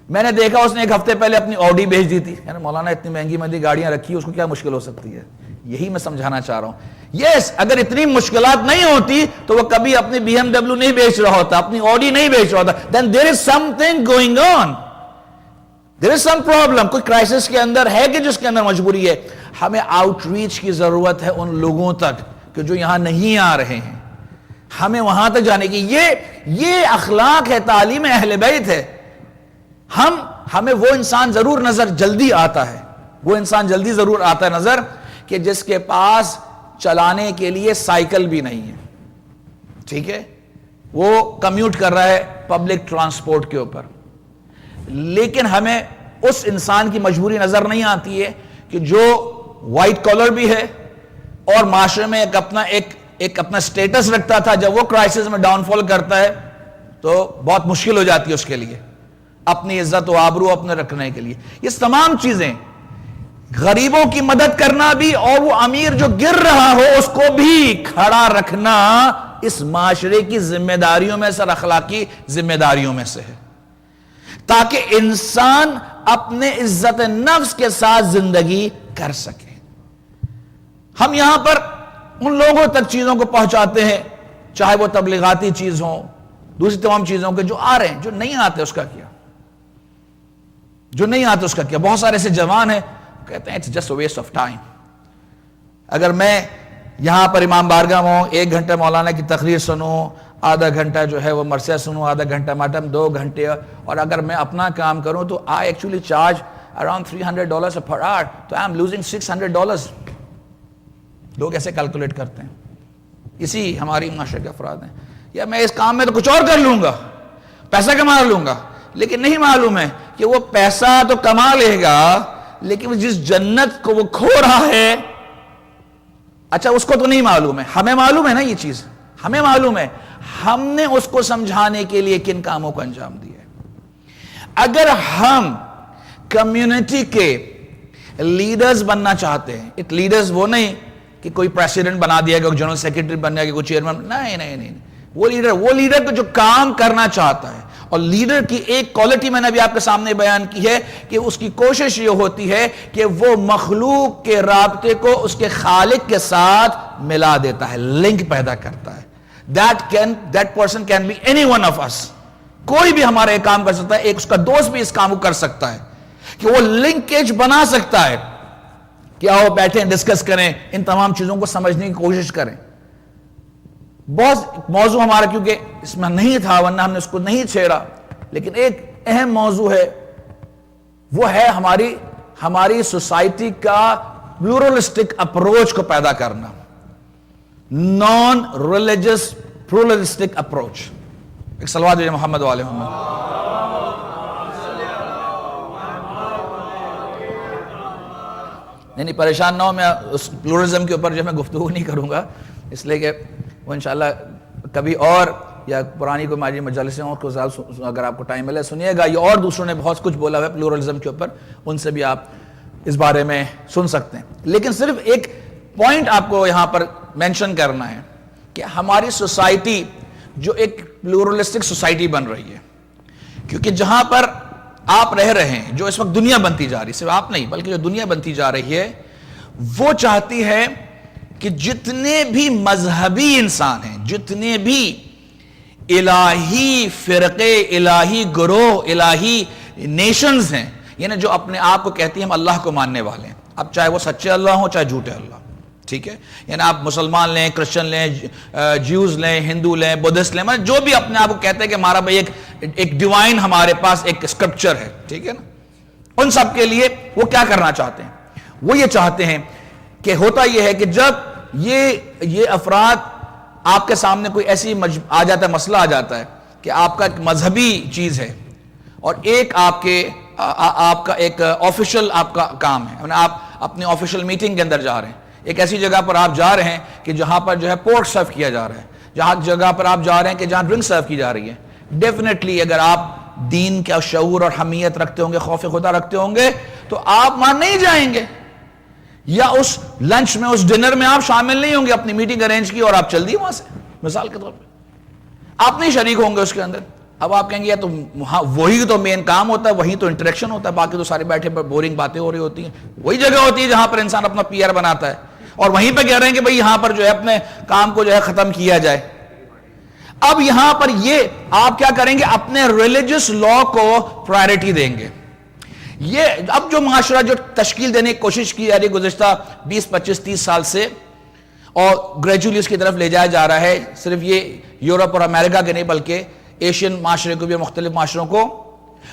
S2: میں نے دیکھا اس نے 1 ہفتے پہلے اپنی آڈی بیچ دی تھی۔ یعنی مولانا اتنی مہنگی مہنگی گاڑیاں رکھی، اس کو کیا مشکل ہو سکتی ہے؟ یہی میں سمجھانا چاہ رہا ہوں۔ یس، اگر اتنی مشکلات نہیں ہوتی تو وہ کبھی اپنی BMW نہیں بیچ رہا ہوتا، اپنی آڈی نہیں بیچ رہا ہوتا۔ then there is something going on, there is some problem، کوئی کرائسس کے اندر ہے کہ جس کے اندر مجبوری ہے۔ ہمیں آؤٹ ریچ کی ضرورت ہے ان لوگوں تک کہ جو یہاں نہیں آ رہے ہیں، ہمیں وہاں تک جانے کی، یہ اخلاق ہے، تعلیم اہل بیت ہے۔ ہمیں وہ انسان ضرور نظر جلدی آتا ہے، وہ انسان جلدی ضرور آتا ہے نظر کہ جس کے پاس چلانے کے لیے سائیکل بھی نہیں ہے، ٹھیک ہے، وہ کمیوٹ کر رہا ہے پبلک ٹرانسپورٹ کے اوپر۔ لیکن ہمیں اس انسان کی مجبوری نظر نہیں آتی ہے کہ جو وائٹ کالر بھی ہے اور معاشرے میں ایک اپنا سٹیٹس رکھتا تھا، جب وہ کرائسس میں ڈاؤن فال کرتا ہے تو بہت مشکل ہو جاتی ہے اس کے لیے اپنی عزت و آبرو اپنے رکھنے کے لیے۔ یہ تمام چیزیں، غریبوں کی مدد کرنا بھی اور وہ امیر جو گر رہا ہو اس کو بھی کھڑا رکھنا اس معاشرے کی ذمہ داریوں میں سے، اخلاقی ذمہ داریوں میں سے ہے، تاکہ انسان اپنے عزت نفس کے ساتھ زندگی کر سکے۔ ہم یہاں پر ان لوگوں تک چیزوں کو پہنچاتے ہیں، چاہے وہ تبلیغاتی چیز ہوں، دوسری تمام چیزوں کے جو آ رہے ہیں، جو نہیں آتے اس کا کیا، جو نہیں آتے اس کا کیا۔ بہت سارے ایسے جوان ہیں کہتے ہیں it's just a waste of time۔ اگر میں یہاں پر امام بارگاہ میں ہوں، 1 گھنٹہ مولانا کی تقریر سنوں، آدھا گھنٹہ جو ہے وہ مرثیہ سنوں، آدھا گھنٹہ ماتم، 2 گھنٹے، اور اگر میں اپنا کام کروں تو I actually charge around $300 per hour، تو I am losing $600۔ لوگ ایسے کیلکولیٹ کرتے ہیں، اسی ہماری معاشرے کے افراد ہیں۔ یا میں اس کام میں تو کچھ اور کر لوں گا، پیسہ کما لوں گا، لیکن نہیں معلوم ہے کہ وہ پیسہ تو کما لے گا، لیکن جس جنت کو وہ کھو رہا ہے، اچھا اس کو تو نہیں معلوم ہے، ہمیں معلوم ہے نا یہ چیز، ہمیں معلوم ہے، ہم نے اس کو سمجھانے کے لیے کن کاموں کو انجام دیا ہے۔ اگر ہم کمیونٹی کے لیڈرز بننا چاہتے ہیں، لیڈرز وہ نہیں کہ کوئی پریسیڈنٹ بنا دیا گیا، کوئی جنرل سیکرٹری بن گیا، کوئی چیئرمین، نہیں، وہ لیڈر جو کام کرنا چاہتا ہے۔ اور لیڈر کی ایک کوالٹی میں نے ابھی آپ کے سامنے بیان کی ہے کہ اس کی کوشش یہ ہوتی ہے کہ وہ مخلوق کے رابطے کو اس کے خالق کے ساتھ ملا دیتا ہے، لنک پیدا کرتا ہے۔ That person can be any one of us، کوئی بھی ہمارا ایک کام کر سکتا ہے، ایک اس کا دوست بھی اس کام کو کر سکتا ہے کہ وہ لنکیج بنا سکتا ہے کہ آؤ بیٹھیں، ڈسکس کریں، ان تمام چیزوں کو سمجھنے کی کوشش کریں۔ بہت موضوع ہمارا کیونکہ اس میں نہیں تھا، ورنہ ہم نے اس کو نہیں چھیڑا، لیکن ایک اہم موضوع ہے، وہ ہے ہماری سوسائٹی کا پلورلسٹک اپروچ کو پیدا کرنا، نان ریلیجس پلورلسٹک اپروچ۔ ایک صلوات علی محمد و آل محمد۔ نہیں پریشان نہ ہو، میں اس پلورلزم کے اوپر جو میں گفتگو نہیں کروں گا، اس لیے کہ وہ انشاءاللہ کبھی اور، یا پرانی کوئی ماجی مجالس ہیں اور کو اگر آپ کو ٹائم ملے سنیے گا، یہ اور دوسروں نے بہت کچھ بولا ہے پلورلزم کے اوپر، ان سے بھی آپ اس بارے میں سن سکتے ہیں. لیکن صرف ایک پوائنٹ آپ کو یہاں پر مینشن کرنا ہے کہ ہماری سوسائٹی جو ایک پلورلسٹک سوسائٹی بن رہی ہے، کیونکہ جہاں پر آپ رہ رہے ہیں، جو اس وقت دنیا بنتی جا رہی ہے، صرف آپ نہیں بلکہ جو دنیا بنتی جا رہی ہے، وہ چاہتی ہے کہ جتنے بھی مذہبی انسان ہیں، جتنے بھی الہی فرقے، الہی گروہ، الہی نیشنز ہیں، یعنی جو اپنے آپ کو کہتی ہیں ہم اللہ کو ماننے والے ہیں، اب چاہے وہ سچے اللہ ہوں چاہے جھوٹے اللہ، ٹھیک ہے، یعنی آپ مسلمان لیں، کرسچن لیں، جیوز لیں، ہندو لیں، بدھسٹ لیں، جو بھی اپنے آپ کو کہتے ہیں کہ ہمارا بھائی ایک ڈیوائن ہمارے پاس ایک اسکرپچر ہے، ٹھیک ہے نا، ان سب کے لیے وہ کیا کرنا چاہتے ہیں؟ وہ یہ چاہتے ہیں کہ ہوتا یہ ہے کہ جب یہ افراد آپ کے سامنے کوئی ایسی آ جاتا ہے، مسئلہ آ جاتا ہے کہ آپ کا ایک مذہبی چیز ہے اور ایک آپ کا ایک آفیشل آپ کا کام ہے، آپ اپنی آفیشل میٹنگ کے اندر جا رہے ہیں، ایک ایسی جگہ پر آپ جا رہے ہیں کہ جہاں پر جو ہے پورک سرو کیا جا رہا ہے، جہاں جگہ پر آپ جا رہے ہیں کہ جہاں ڈرنک سرو کی جا رہی ہے، ڈیفینیٹلی اگر آپ دین کا شعور اور حمیت رکھتے ہوں گے، خوف خدا رکھتے ہوں گے، تو آپ وہاں نہیں جائیں گے، یا اس لنچ میں، اس ڈنر میں آپ شامل نہیں ہوں گے، اپنی میٹنگ ارینج کی اور آپ چل دیے وہاں سے، مثال کے طور پہ آپ نہیں شریک ہوں گے اس کے اندر. اب آپ کہیں گے یا تو وہی تو مین کام ہوتا ہے، وہی تو انٹریکشن ہوتا ہے، باقی تو سارے بیٹھے بورنگ باتیں ہو رہی ہوتی ہیں، وہی جگہ ہوتی ہے جہاں پر انسان اپنا پی آر بناتا ہے، اور وہیں پہ کہہ رہے ہیں کہ بھئی یہاں پر جو ہے اپنے کام کو جو ہے ختم کیا جائے. اب یہاں پر یہ آپ کیا کریں گے؟ اپنے ریلیجس لا کو پرائرٹی دیں گے. یہ اب جو معاشرہ جو تشکیل دینے کی کوشش کی جا رہی ہے گزشتہ 20 25 30 سال سے، اور گریجولی اس کی طرف لے جایا جا رہا ہے، صرف یہ یورپ اور امریکہ کے نہیں بلکہ ایشین معاشرے کو بھی، مختلف معاشروں کو،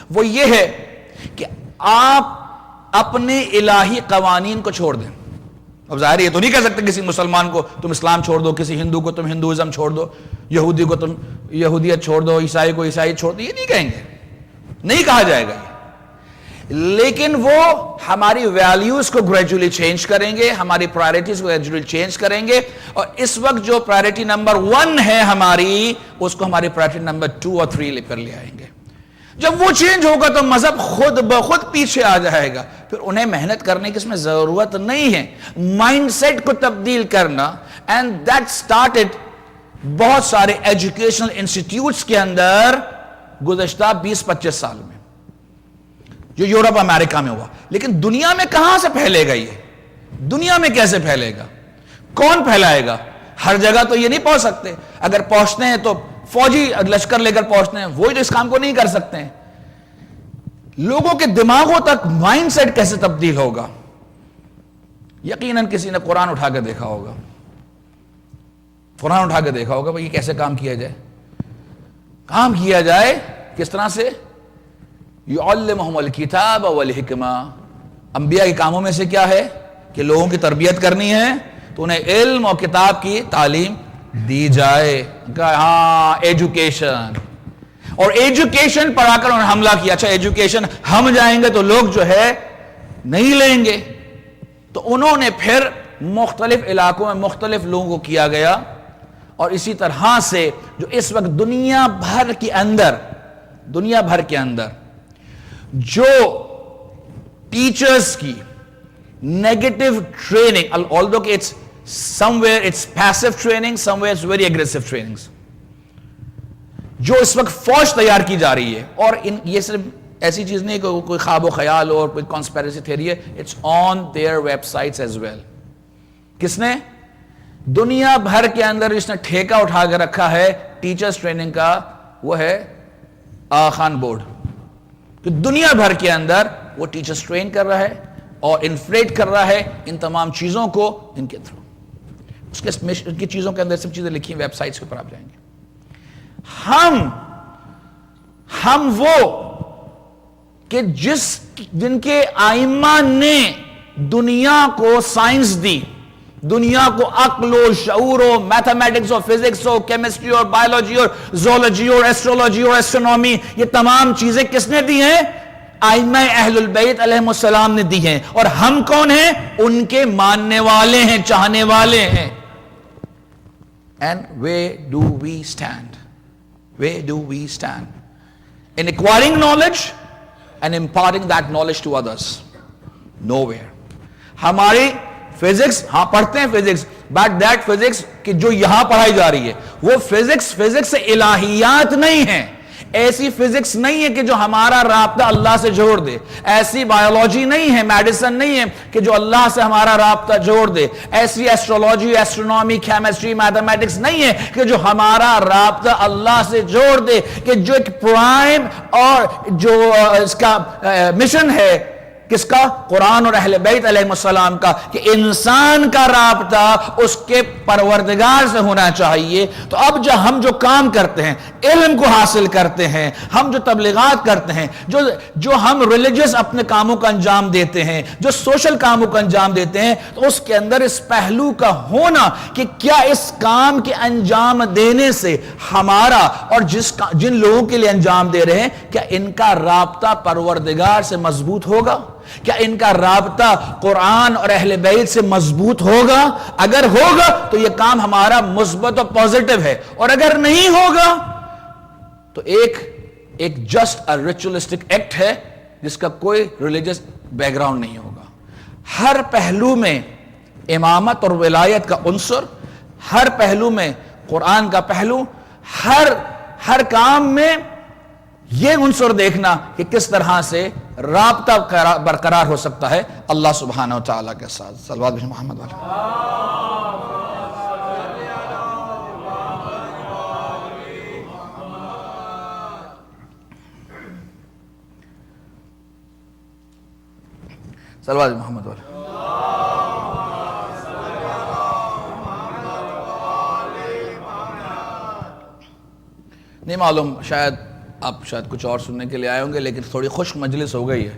S2: وہ یہ ہے کہ آپ اپنے الہی قوانین کو چھوڑ دیں. اب ظاہر یہ تو نہیں کہہ سکتے کسی مسلمان کو تم اسلام چھوڑ دو، کسی ہندو کو تم ہندوازم چھوڑ دو، یہودی کو تم یہودیت چھوڑ دو، عیسائی کو عیسائی چھوڑ دو، یہ نہیں کہیں گے، نہیں کہا جائے گا یہ. لیکن وہ ہماری ویلیوز کو گریجولی چینج کریں گے، ہماری پرائرٹیز کو گریجولی چینج کریں گے، اور اس وقت جو پرائرٹی نمبر 1 ہے ہماری، اس کو ہماری پرائرٹی نمبر 2 اور 3 لے کر لے آئیں گے. جب وہ چینج ہوگا تو مذہب خود بخود پیچھے آ جائے گا. پھر انہیں محنت کرنے کی اس میں ضرورت نہیں ہے، مائنڈ سیٹ کو تبدیل کرنا. اینڈ دیٹ سٹارٹڈ بہت سارے ایجوکیشنل انسٹیٹیوٹس کے اندر گزشتہ 20-25 سال میں، جو یورپ امریکہ میں ہوا. لیکن دنیا میں کہاں سے پھیلے گا؟ یہ دنیا میں کیسے پھیلے گا؟ کون پھیلائے گا؟ ہر جگہ تو یہ نہیں پہنچ سکتے. اگر پہنچتے ہیں تو فوجی لشکر لے کر پہنچتے ہیں، وہی تو اس کام کو نہیں کر سکتے ہیں. لوگوں کے دماغوں تک مائنڈ سیٹ کیسے تبدیل ہوگا؟ یقیناً کسی نے قرآن اٹھا کے دیکھا ہوگا، قرآن اٹھا کے دیکھا ہوگا بھئی یہ کیسے کام کیا جائے. کام کیا جائے کس طرح سے؟ یعلمہم الکتاب والحکمہ. انبیاء کے کاموں میں سے کیا ہے کہ لوگوں کی تربیت کرنی ہے تو انہیں علم اور کتاب کی تعلیم دی جائے. ہاں ایجوکیشن، اور ایجوکیشن پڑھا کر انہوں نے حملہ کیا. اچھا ایجوکیشن ہم جائیں گے تو لوگ جو ہے نہیں لیں گے، تو انہوں نے پھر مختلف علاقوں میں مختلف لوگوں کو کیا گیا. اور اسی طرح سے جو اس وقت دنیا بھر کے اندر جو ٹیچرز کی نیگیٹو ٹریننگ، although کہ it's somewhere it's passive training, somewhere it's very aggressive trainings، جو اس وقت فوج تیار کی جا رہی ہے. اور یہ صرف ایسی چیز نہیں کہ کوئی خواب و خیال اور کوئی conspiracy theory ہے، it's on their websites as well. کس نے؟ دنیا بھر کے اندر جس نے ٹھیکہ اٹھا کے رکھا ہے ٹیچرز ٹریننگ کا، وہ ہے آغا خان بورڈ. کہ دنیا بھر کے اندر وہ ٹیچرز ٹرین کر رہا ہے اور انفلیٹ کر رہا ہے ان تمام چیزوں کو ان کے تھرو. اس کی چیزوں کے اندر سب چیزیں لکھی ویب سائٹس کے اوپر آپ جائیں گے. ہم وہ کہ جن کے آئمہ نے دنیا کو سائنس دی، دنیا کو عقل و شعور و میتھمیٹکس اور فزکس اور کیمسٹری اور بایولوجی اور زولوجی اور ایسٹرولوجی اور ایسٹرونومی، یہ تمام چیزیں کس نے دی ہیں؟ ائمہ اہل البیت علیہم السلام نے دی ہیں. اور ہم کون ہیں؟ ان کے ماننے والے ہیں، چاہنے والے ہیں. And where do we stand? Where do we stand? In acquiring knowledge and imparting that knowledge to others. nowhere. ہماری فزکس، ہاں پڑھتے ہیں فزکس، بٹ دیٹ فزکس کہ جو یہاں پڑھائی جا رہی ہے وہ فزکس الہیات نہیں ہے. ایسی فزکس نہیں ہے کہ جو ہمارا رابطہ اللہ سے جوڑ دے. ایسی بایولوجی نہیں ہے، میڈیسن نہیں ہے کہ جو اللہ سے ہمارا رابطہ جوڑ دے. ایسی ایسٹرولوجی، ایسٹرونومی، کیمسٹری، میتھمیٹکس نہیں ہے کہ جو ہمارا رابطہ اللہ سے جوڑ دے. کہ جو ایک پرائم اور جو اس کا مشن ہے، کس کا؟ قرآن اور اہل بیت علیہ السلام کا، کہ انسان کا رابطہ اس کے پروردگار سے ہونا چاہیے. تو اب ہم جو کام کرتے ہیں، علم کو حاصل کرتے ہیں، ہم جو تبلیغات کرتے ہیں، جو ہم ریلیجس اپنے کاموں کا انجام دیتے ہیں، جو سوشل کاموں کا انجام دیتے ہیں، تو اس کے اندر اس پہلو کا ہونا کہ کیا اس کام کے انجام دینے سے ہمارا اور جن لوگوں کے لیے انجام دے رہے ہیں، کیا ان کا رابطہ پروردگار سے مضبوط ہوگا؟ کیا ان کا رابطہ قرآن اور اہل بیت سے مضبوط ہوگا؟ اگر ہوگا تو یہ کام ہمارا مثبت اور پازیٹو ہے، اور اگر نہیں ہوگا تو ایک جسٹ ریچولسٹک ایکٹ ہے جس کا کوئی ریلیجس بیک گراؤنڈ نہیں ہوگا. ہر پہلو میں امامت اور ولایت کا عنصر، ہر پہلو میں قرآن کا پہلو، ہر کام میں یہ عنصر دیکھنا کہ کس طرح سے رابطہ برقرار ہو سکتا ہے اللہ سبحانہ و تعالیٰ کے ساتھ. صلوات بھیجیں محمد والے. صلوات محمد والے. نہیں معلوم، شاید آپ کچھ اور سننے کے لیے آئے ہوں گے، لیکن تھوڑی خشک مجلس ہو گئی ہے.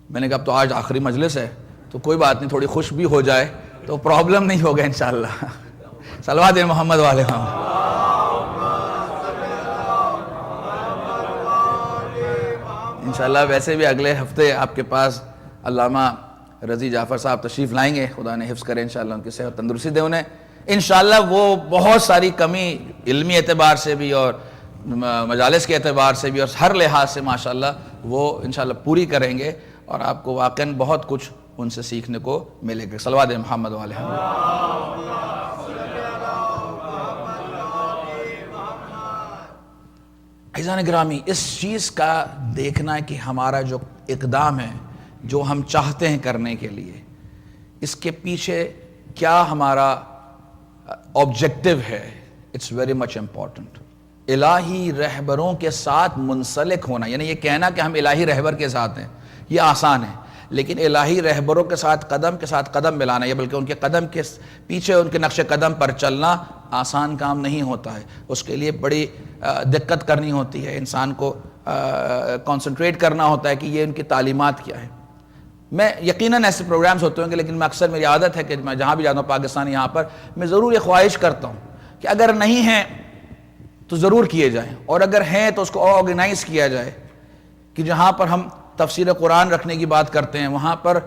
S2: میں نے کہا اب تو آج آخری مجلس ہے تو کوئی بات نہیں، تھوڑی خشک بھی ہو جائے تو پرابلم نہیں ہوگا انشاءاللہ. صلوات محمد والے. انشاءاللہ ویسے بھی اگلے ہفتے آپ کے پاس علامہ رضی جعفر صاحب تشریف لائیں گے، خدا نے حفظ کرے انشاءاللہ، ان کی صحت تندرستی دے انہیں. انشاءاللہ وہ بہت ساری کمی علمی اعتبار سے بھی اور مجالس کے اعتبار سے بھی اور ہر لحاظ سے ماشاءاللہ وہ انشاءاللہ پوری کریں گے، اور آپ کو واقعاً بہت کچھ ان سے سیکھنے کو ملے گا. صلوات محمد والے. عزیزان گرامی، اس چیز کا دیکھنا کہ ہمارا جو اقدام ہے، جو ہم چاہتے ہیں کرنے کے لیے، اس کے پیچھے کیا ہمارا آبجیکٹو ہے، اٹس ویری مچ امپورٹنٹ. الہی رہبروں کے ساتھ منسلک ہونا، یعنی یہ کہنا کہ ہم الہی رہبر کے ساتھ ہیں یہ آسان ہے، لیکن الہی رہبروں کے ساتھ قدم ملانا، یا بلکہ ان کے قدم کے پیچھے ان کے نقش قدم پر چلنا آسان کام نہیں ہوتا ہے. اس کے لیے بڑی دقت کرنی ہوتی ہے، انسان کو کنسنٹریٹ کرنا ہوتا ہے کہ یہ ان کی تعلیمات کیا ہے. میں یقیناً ایسے پروگرامز ہوتے ہوں گے، لیکن میں اکثر میری عادت ہے کہ میں جہاں بھی جاتا ہوں پاکستان، یہاں پر میں ضرور یہ خواہش کرتا ہوں کہ اگر نہیں ہیں تو ضرور کیے جائیں، اور اگر ہیں تو اس کو آرگنائز کیا جائے کہ جہاں پر ہم تفسیر قرآن رکھنے کی بات کرتے ہیں وہاں پر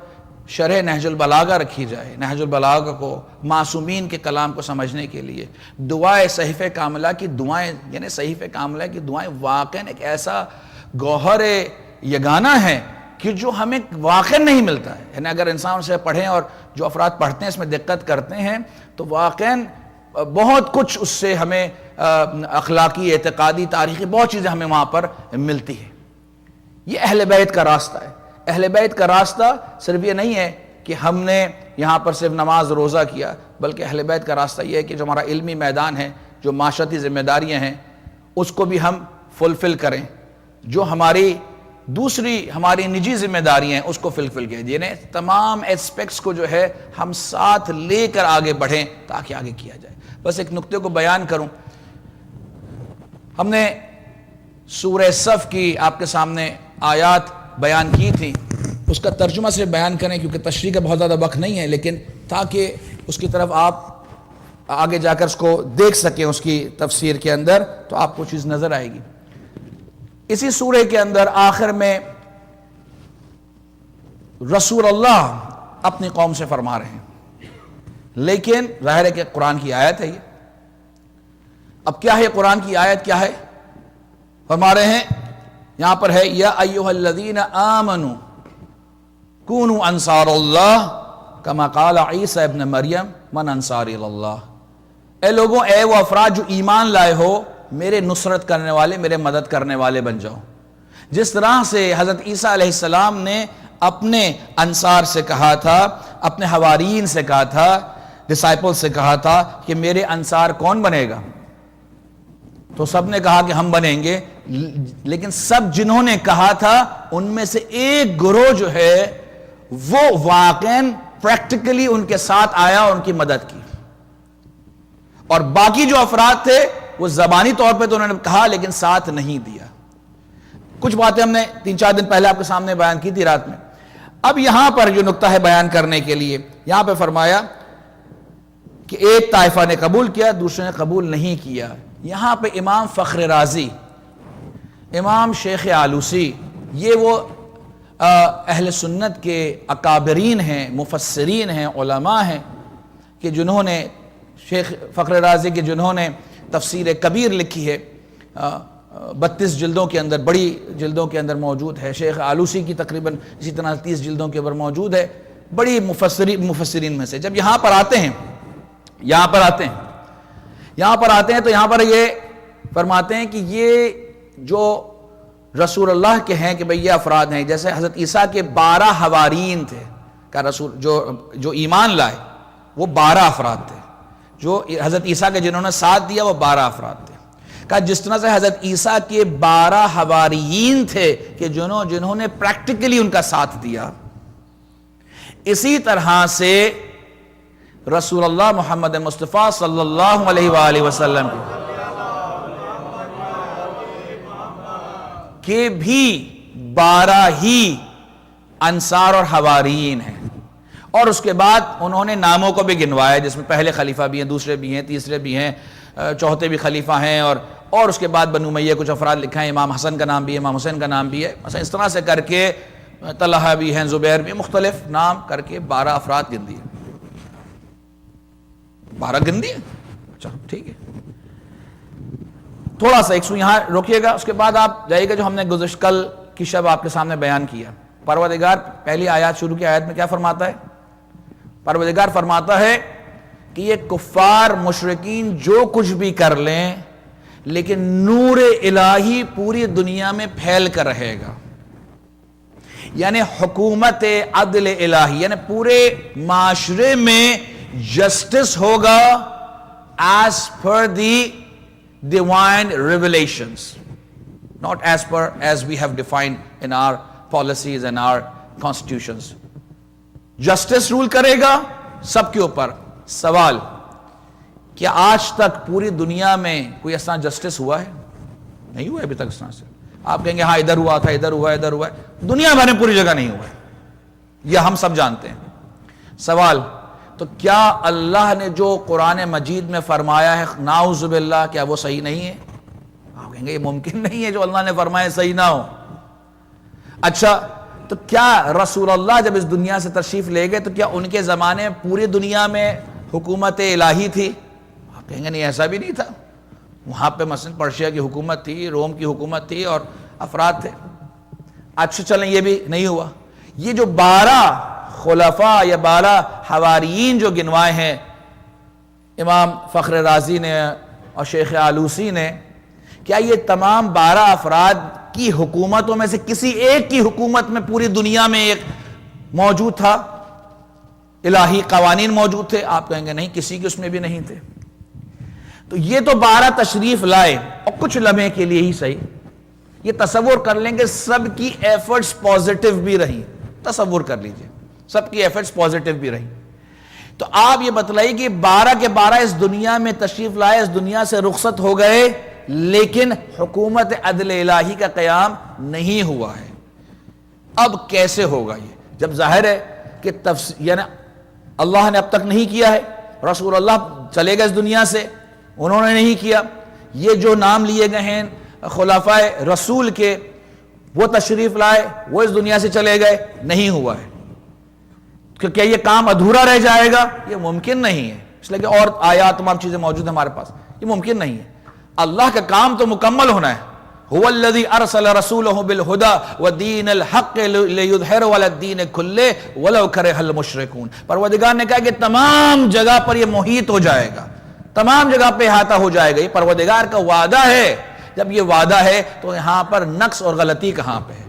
S2: شرح نہج البلاغہ رکھی جائے. نہج البلاغہ کو معصومین کے کلام کو سمجھنے کے لیے دعائے صحیفہ کاملہ کی دعائیں، یعنی صحیفہ کاملہ کی دعائیں واقعاً ایک ایسا گوہر یگانہ ہے کہ جو ہمیں واقعاً نہیں ملتا ہے. یعنی اگر انسان اسے پڑھیں، اور جو افراد پڑھتے ہیں اس میں دقت کرتے ہیں، تو واقعاً بہت کچھ اس سے ہمیں اخلاقی، اعتقادی، تاریخی بہت چیزیں ہمیں وہاں پر ملتی ہیں. یہ اہل بیت کا راستہ ہے. اہل بیت کا راستہ صرف یہ نہیں ہے کہ ہم نے یہاں پر صرف نماز روزہ کیا، بلکہ اہل بیت کا راستہ یہ ہے کہ جو ہمارا علمی میدان ہے، جو معاشرتی ذمہ داریاں ہیں، اس کو بھی ہم فلفل کریں. جو ہماری نجی ذمہ داریاں ہیں اس کو فلفل کریں. یعنی تمام ایسپیکٹس کو جو ہے ہم ساتھ لے کر آگے بڑھیں تاکہ آگے کیا جائے. بس ایک نقطے کو بیان کروں. ہم نے سورہ صف کی آپ کے سامنے آیات بیان کی تھی، اس کا ترجمہ صرف بیان کریں کیونکہ تشریح کا بہت زیادہ وقت نہیں ہے، لیکن تاکہ اس کی طرف آپ آگے جا کر اس کو دیکھ سکیں اس کی تفسیر کے اندر، تو آپ کو چیز نظر آئے گی. اسی سورہ کے اندر آخر میں رسول اللہ اپنی قوم سے فرما رہے ہیں، لیکن ظاہر ہے کہ قرآن کی آیت ہے یہ. اب کیا ہے قرآن کی آیت؟ کیا ہے؟ فرما رہے ہیں یہاں پر ہے یا ایھا الذین آمنوا کونوا انصار اللہ کما قال عیسی ابن مریم من انصاری اللہ، اے لوگوں، اے وہ افراد جو ایمان لائے ہو، میرے نصرت کرنے والے، میرے مدد کرنے والے بن جاؤ۔ جس طرح سے حضرت عیسیٰ علیہ السلام نے اپنے انصار سے کہا تھا، اپنے حواریین سے کہا تھا، ڈسائپل سے کہا تھا کہ میرے انصار کون بنے گا، تو سب نے کہا کہ ہم بنیں گے، لیکن سب جنہوں نے کہا تھا ان میں سے ایک گروہ جو ہے وہ واقعاً پریکٹیکلی ان کے ساتھ آیا اور ان کی مدد کی، اور باقی جو افراد تھے وہ زبانی طور پہ تو انہوں نے کہا لیکن ساتھ نہیں دیا۔ کچھ باتیں ہم نے 3-4 دن پہلے آپ کے سامنے بیان کی تھی رات میں۔ اب یہاں پر جو نقطہ ہے بیان کرنے کے لیے، یہاں پہ فرمایا کہ ایک طائفہ نے قبول کیا، دوسرے نے قبول نہیں کیا۔ یہاں پہ امام فخر رازی، امام شیخ آلوسی، یہ وہ اہل سنت کے اکابرین ہیں، مفسرین ہیں، علماء ہیں کہ جنہوں نے، شیخ فخر رازی کے جنہوں نے تفسیر کبیر لکھی ہے، 32 جلدوں کے اندر، بڑی جلدوں کے اندر موجود ہے۔ شیخ آلوسی کی تقریباً اسی طرح 30 جلدوں کے اوپر موجود ہے، بڑی مفسرین میں سے۔ جب یہاں پر آتے ہیں تو یہاں پر یہ فرماتے ہیں کہ یہ جو رسول اللہ کے ہیں کہ بھئی یہ افراد ہیں، جیسے حضرت عیسیٰ کے 12 حواریین تھے کہ رسول جو ایمان لائے وہ 12 افراد تھے، جو حضرت عیسیٰ کے جنہوں نے ساتھ دیا وہ 12 افراد تھے۔ کہا جس طرح سے حضرت عیسیٰ کے 12 حواریین تھے کہ جنہوں نے پریکٹیکلی ان کا ساتھ دیا، اسی طرح سے رسول اللہ محمد مصطفیٰ صلی اللہ علیہ وآلہ وسلم کے بھی 12 ہی انصار اور حواریین ہیں، اور اس کے بعد انہوں نے ناموں کو بھی گنوایا، جس میں پہلے خلیفہ بھی ہیں، دوسرے بھی ہیں، تیسرے بھی ہیں، چوتھے بھی خلیفہ ہیں، اور اس کے بعد بنو امیہ کچھ افراد لکھا ہے، امام حسن کا نام بھی ہے، امام حسین کا نام بھی ہے، مثلا اس طرح سے کر کے طلحہ بھی ہیں، زبیر بھی، مختلف نام کر کے 12 افراد گن دیے۔ 12 گن دیے، اچھا ٹھیک ہے، تھوڑا سا ایک سو یہاں روکیے گا، اس کے بعد آپ جائیے گا جو ہم نے گزشتہ کل کی شب آپ کے سامنے بیان کیا۔ پروردگار پہلی آیات شروع کی آیت میں کیا فرماتا ہے؟ پروردگار فرماتا ہے کہ یہ کفار مشرکین جو کچھ بھی کر لیں لیکن نور الہی پوری دنیا میں پھیل کر رہے گا، یعنی حکومت عدل الہی، یعنی پورے معاشرے میں جسٹس ہوگا as per the divine revelations, not as we have defined in our policies and our constitutions. Justice role کرے گا سب کے اوپر۔ سوال، کیا آج تک پوری دنیا میں کوئی اس طرح جسٹس ہوا ہے؟ نہیں ہوا ابھی تک اس طرح سے۔ آپ کہیں گے ہاں ادھر ہوا تھا، ادھر ہوا ہے، دنیا بھر میں پوری جگہ نہیں ہوا ہے، یہ ہم سب جانتے ہیں۔ سوال، تو کیا اللہ نے جو قرآن مجید میں فرمایا ہے نعوذ باللہ، کیا وہ صحیح نہیں ہے؟ آپ کہیں گے یہ ممکن نہیں ہے جو اللہ نے فرمایا صحیح نہ ہو۔ اچھا، تو کیا رسول اللہ جب اس دنیا سے تشریف لے گئے تو کیا ان کے زمانے میں پوری دنیا میں حکومت الہی تھی؟ آپ کہیں گے نہیں، ایسا بھی نہیں تھا، وہاں پہ مثلا پرشیا کی حکومت تھی، روم کی حکومت تھی اور افراد تھے۔ اچھا چلیں یہ بھی نہیں ہوا۔ یہ جو 12 خلفاء یا 12 حواریین جو گنوائے ہیں امام فخر رازی نے اور شیخ آلوسی نے، کیا یہ تمام 12 افراد کی حکومتوں میں سے کسی ایک کی حکومت میں پوری دنیا میں ایک موجود تھا، الہی قوانین موجود تھے؟ آپ کہیں گے نہیں، کسی کے اس میں بھی نہیں تھے۔ تو یہ تو 12 تشریف لائے اور کچھ لمحے کے لیے ہی صحیح، یہ تصور کر لیں گے سب کی ایفرٹس پازیٹیو بھی رہی، تصور کر لیجئے سب کی ایفرٹس پازیٹیو بھی رہی۔ تو آپ یہ بتلائیے کہ 12 کے 12 اس دنیا میں تشریف لائے، اس دنیا سے رخصت ہو گئے، لیکن حکومت عدل الہی کا قیام نہیں ہوا ہے۔ اب کیسے ہوگا یہ؟ جب ظاہر ہے کہ یعنی اللہ نے اب تک نہیں کیا ہے، رسول اللہ چلے گئے اس دنیا سے، انہوں نے نہیں کیا، یہ جو نام لیے گئے ہیں خلفاء رسول کے وہ تشریف لائے، وہ اس دنیا سے چلے گئے، نہیں ہوا ہے، کہ کیا یہ کام ادھورا رہ جائے گا؟ یہ ممکن نہیں ہے، اس لیے کہ اور آیات تمام چیزیں موجود ہیں ہمارے پاس، یہ ممکن نہیں ہے۔ اللہ کا کام تو مکمل ہونا ہے، هو الذی ارسل رسولہ بالہدی ودین الحق لیظہرہ علی الدین کلہ ولو کرہ المشرکون. پروردگار نے کہا کہ تمام جگہ پر یہ محیط ہو جائے گا، تمام جگہ پہ احاطہ ہو جائے گا. یہ پروردگار کا وعدہ ہے. جب یہ وعدہ ہے تو یہاں پر نقص اور غلطی کہاں پہ ہے؟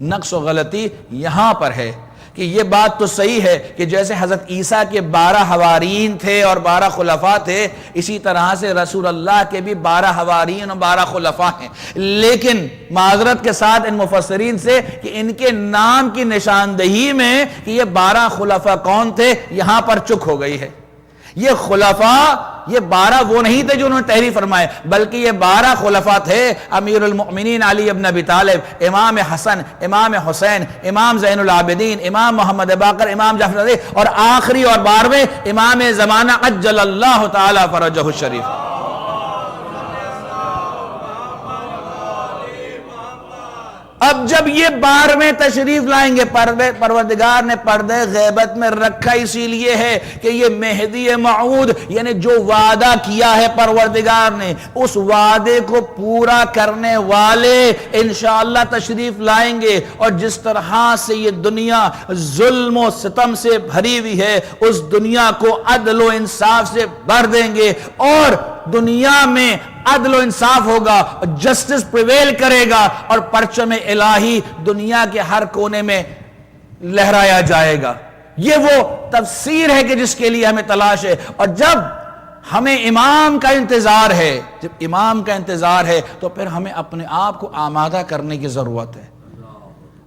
S2: نقص و غلطی یہاں پر ہے کہ یہ بات تو صحیح ہے کہ جیسے حضرت عیسیٰ کے 12 حوارین تھے اور 12 خلفاء تھے، اسی طرح سے رسول اللہ کے بھی 12 حوارین اور 12 خلفاء ہیں. لیکن معذرت کے ساتھ ان مفسرین سے کہ ان کے نام کی نشاندہی میں کہ یہ 12 خلفاء کون تھے یہاں پر چک ہو گئی ہے. یہ خلفاء، یہ 12 وہ نہیں تھے جو انہوں نے تحریف فرمائے، بلکہ یہ 12 خلفاء تھے. امیر المؤمنین علی ابن ابی طالب، امام حسن، امام حسین، امام زین العابدین، امام محمد باقر، امام جعفر صادق، اور آخری اور 12ویں امام زمانہ عجل اللہ تعالی فرجہ الشریف. اب جب یہ 12ویں تشریف لائیں گے، پروردگار نے پردے غیبت میں رکھا اسی لیے ہے کہ یہ مہدی موعود، یعنی جو وعدہ کیا ہے پروردگار نے، اس وعدے کو پورا کرنے والے انشاءاللہ تشریف لائیں گے. اور جس طرح سے یہ دنیا ظلم و ستم سے بھری ہوئی ہے، اس دنیا کو عدل و انصاف سے بھر دیں گے، اور دنیا میں عدل و انصاف ہوگا، جسٹس پریویل کرے گا، اور پرچم الہی دنیا کے ہر کونے میں لہرایا جائے گا. یہ وہ تفسیر ہے کہ جس کے لیے ہمیں تلاش ہے. اور جب ہمیں امام کا انتظار ہے، جب امام کا انتظار ہے تو پھر ہمیں اپنے آپ کو آمادہ کرنے کی ضرورت ہے.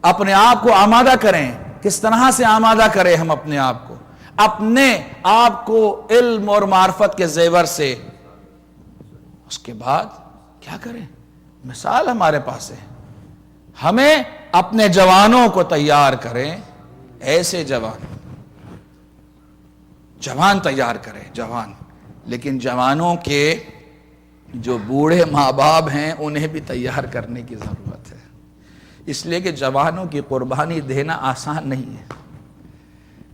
S2: اپنے آپ کو آمادہ کریں. کس طرح سے آمادہ کریں ہم اپنے آپ کو؟ اپنے آپ کو علم اور معرفت کے زیور سے. اس کے بعد کیا کریں؟ مثال ہمارے پاس ہے. ہمیں اپنے جوانوں کو تیار کریں، ایسے جوان تیار کریں، جوان. لیکن جوانوں کے جو بوڑھے ماں باپ ہیں انہیں بھی تیار کرنے کی ضرورت ہے. اس لیے کہ جوانوں کی قربانی دینا آسان نہیں ہے.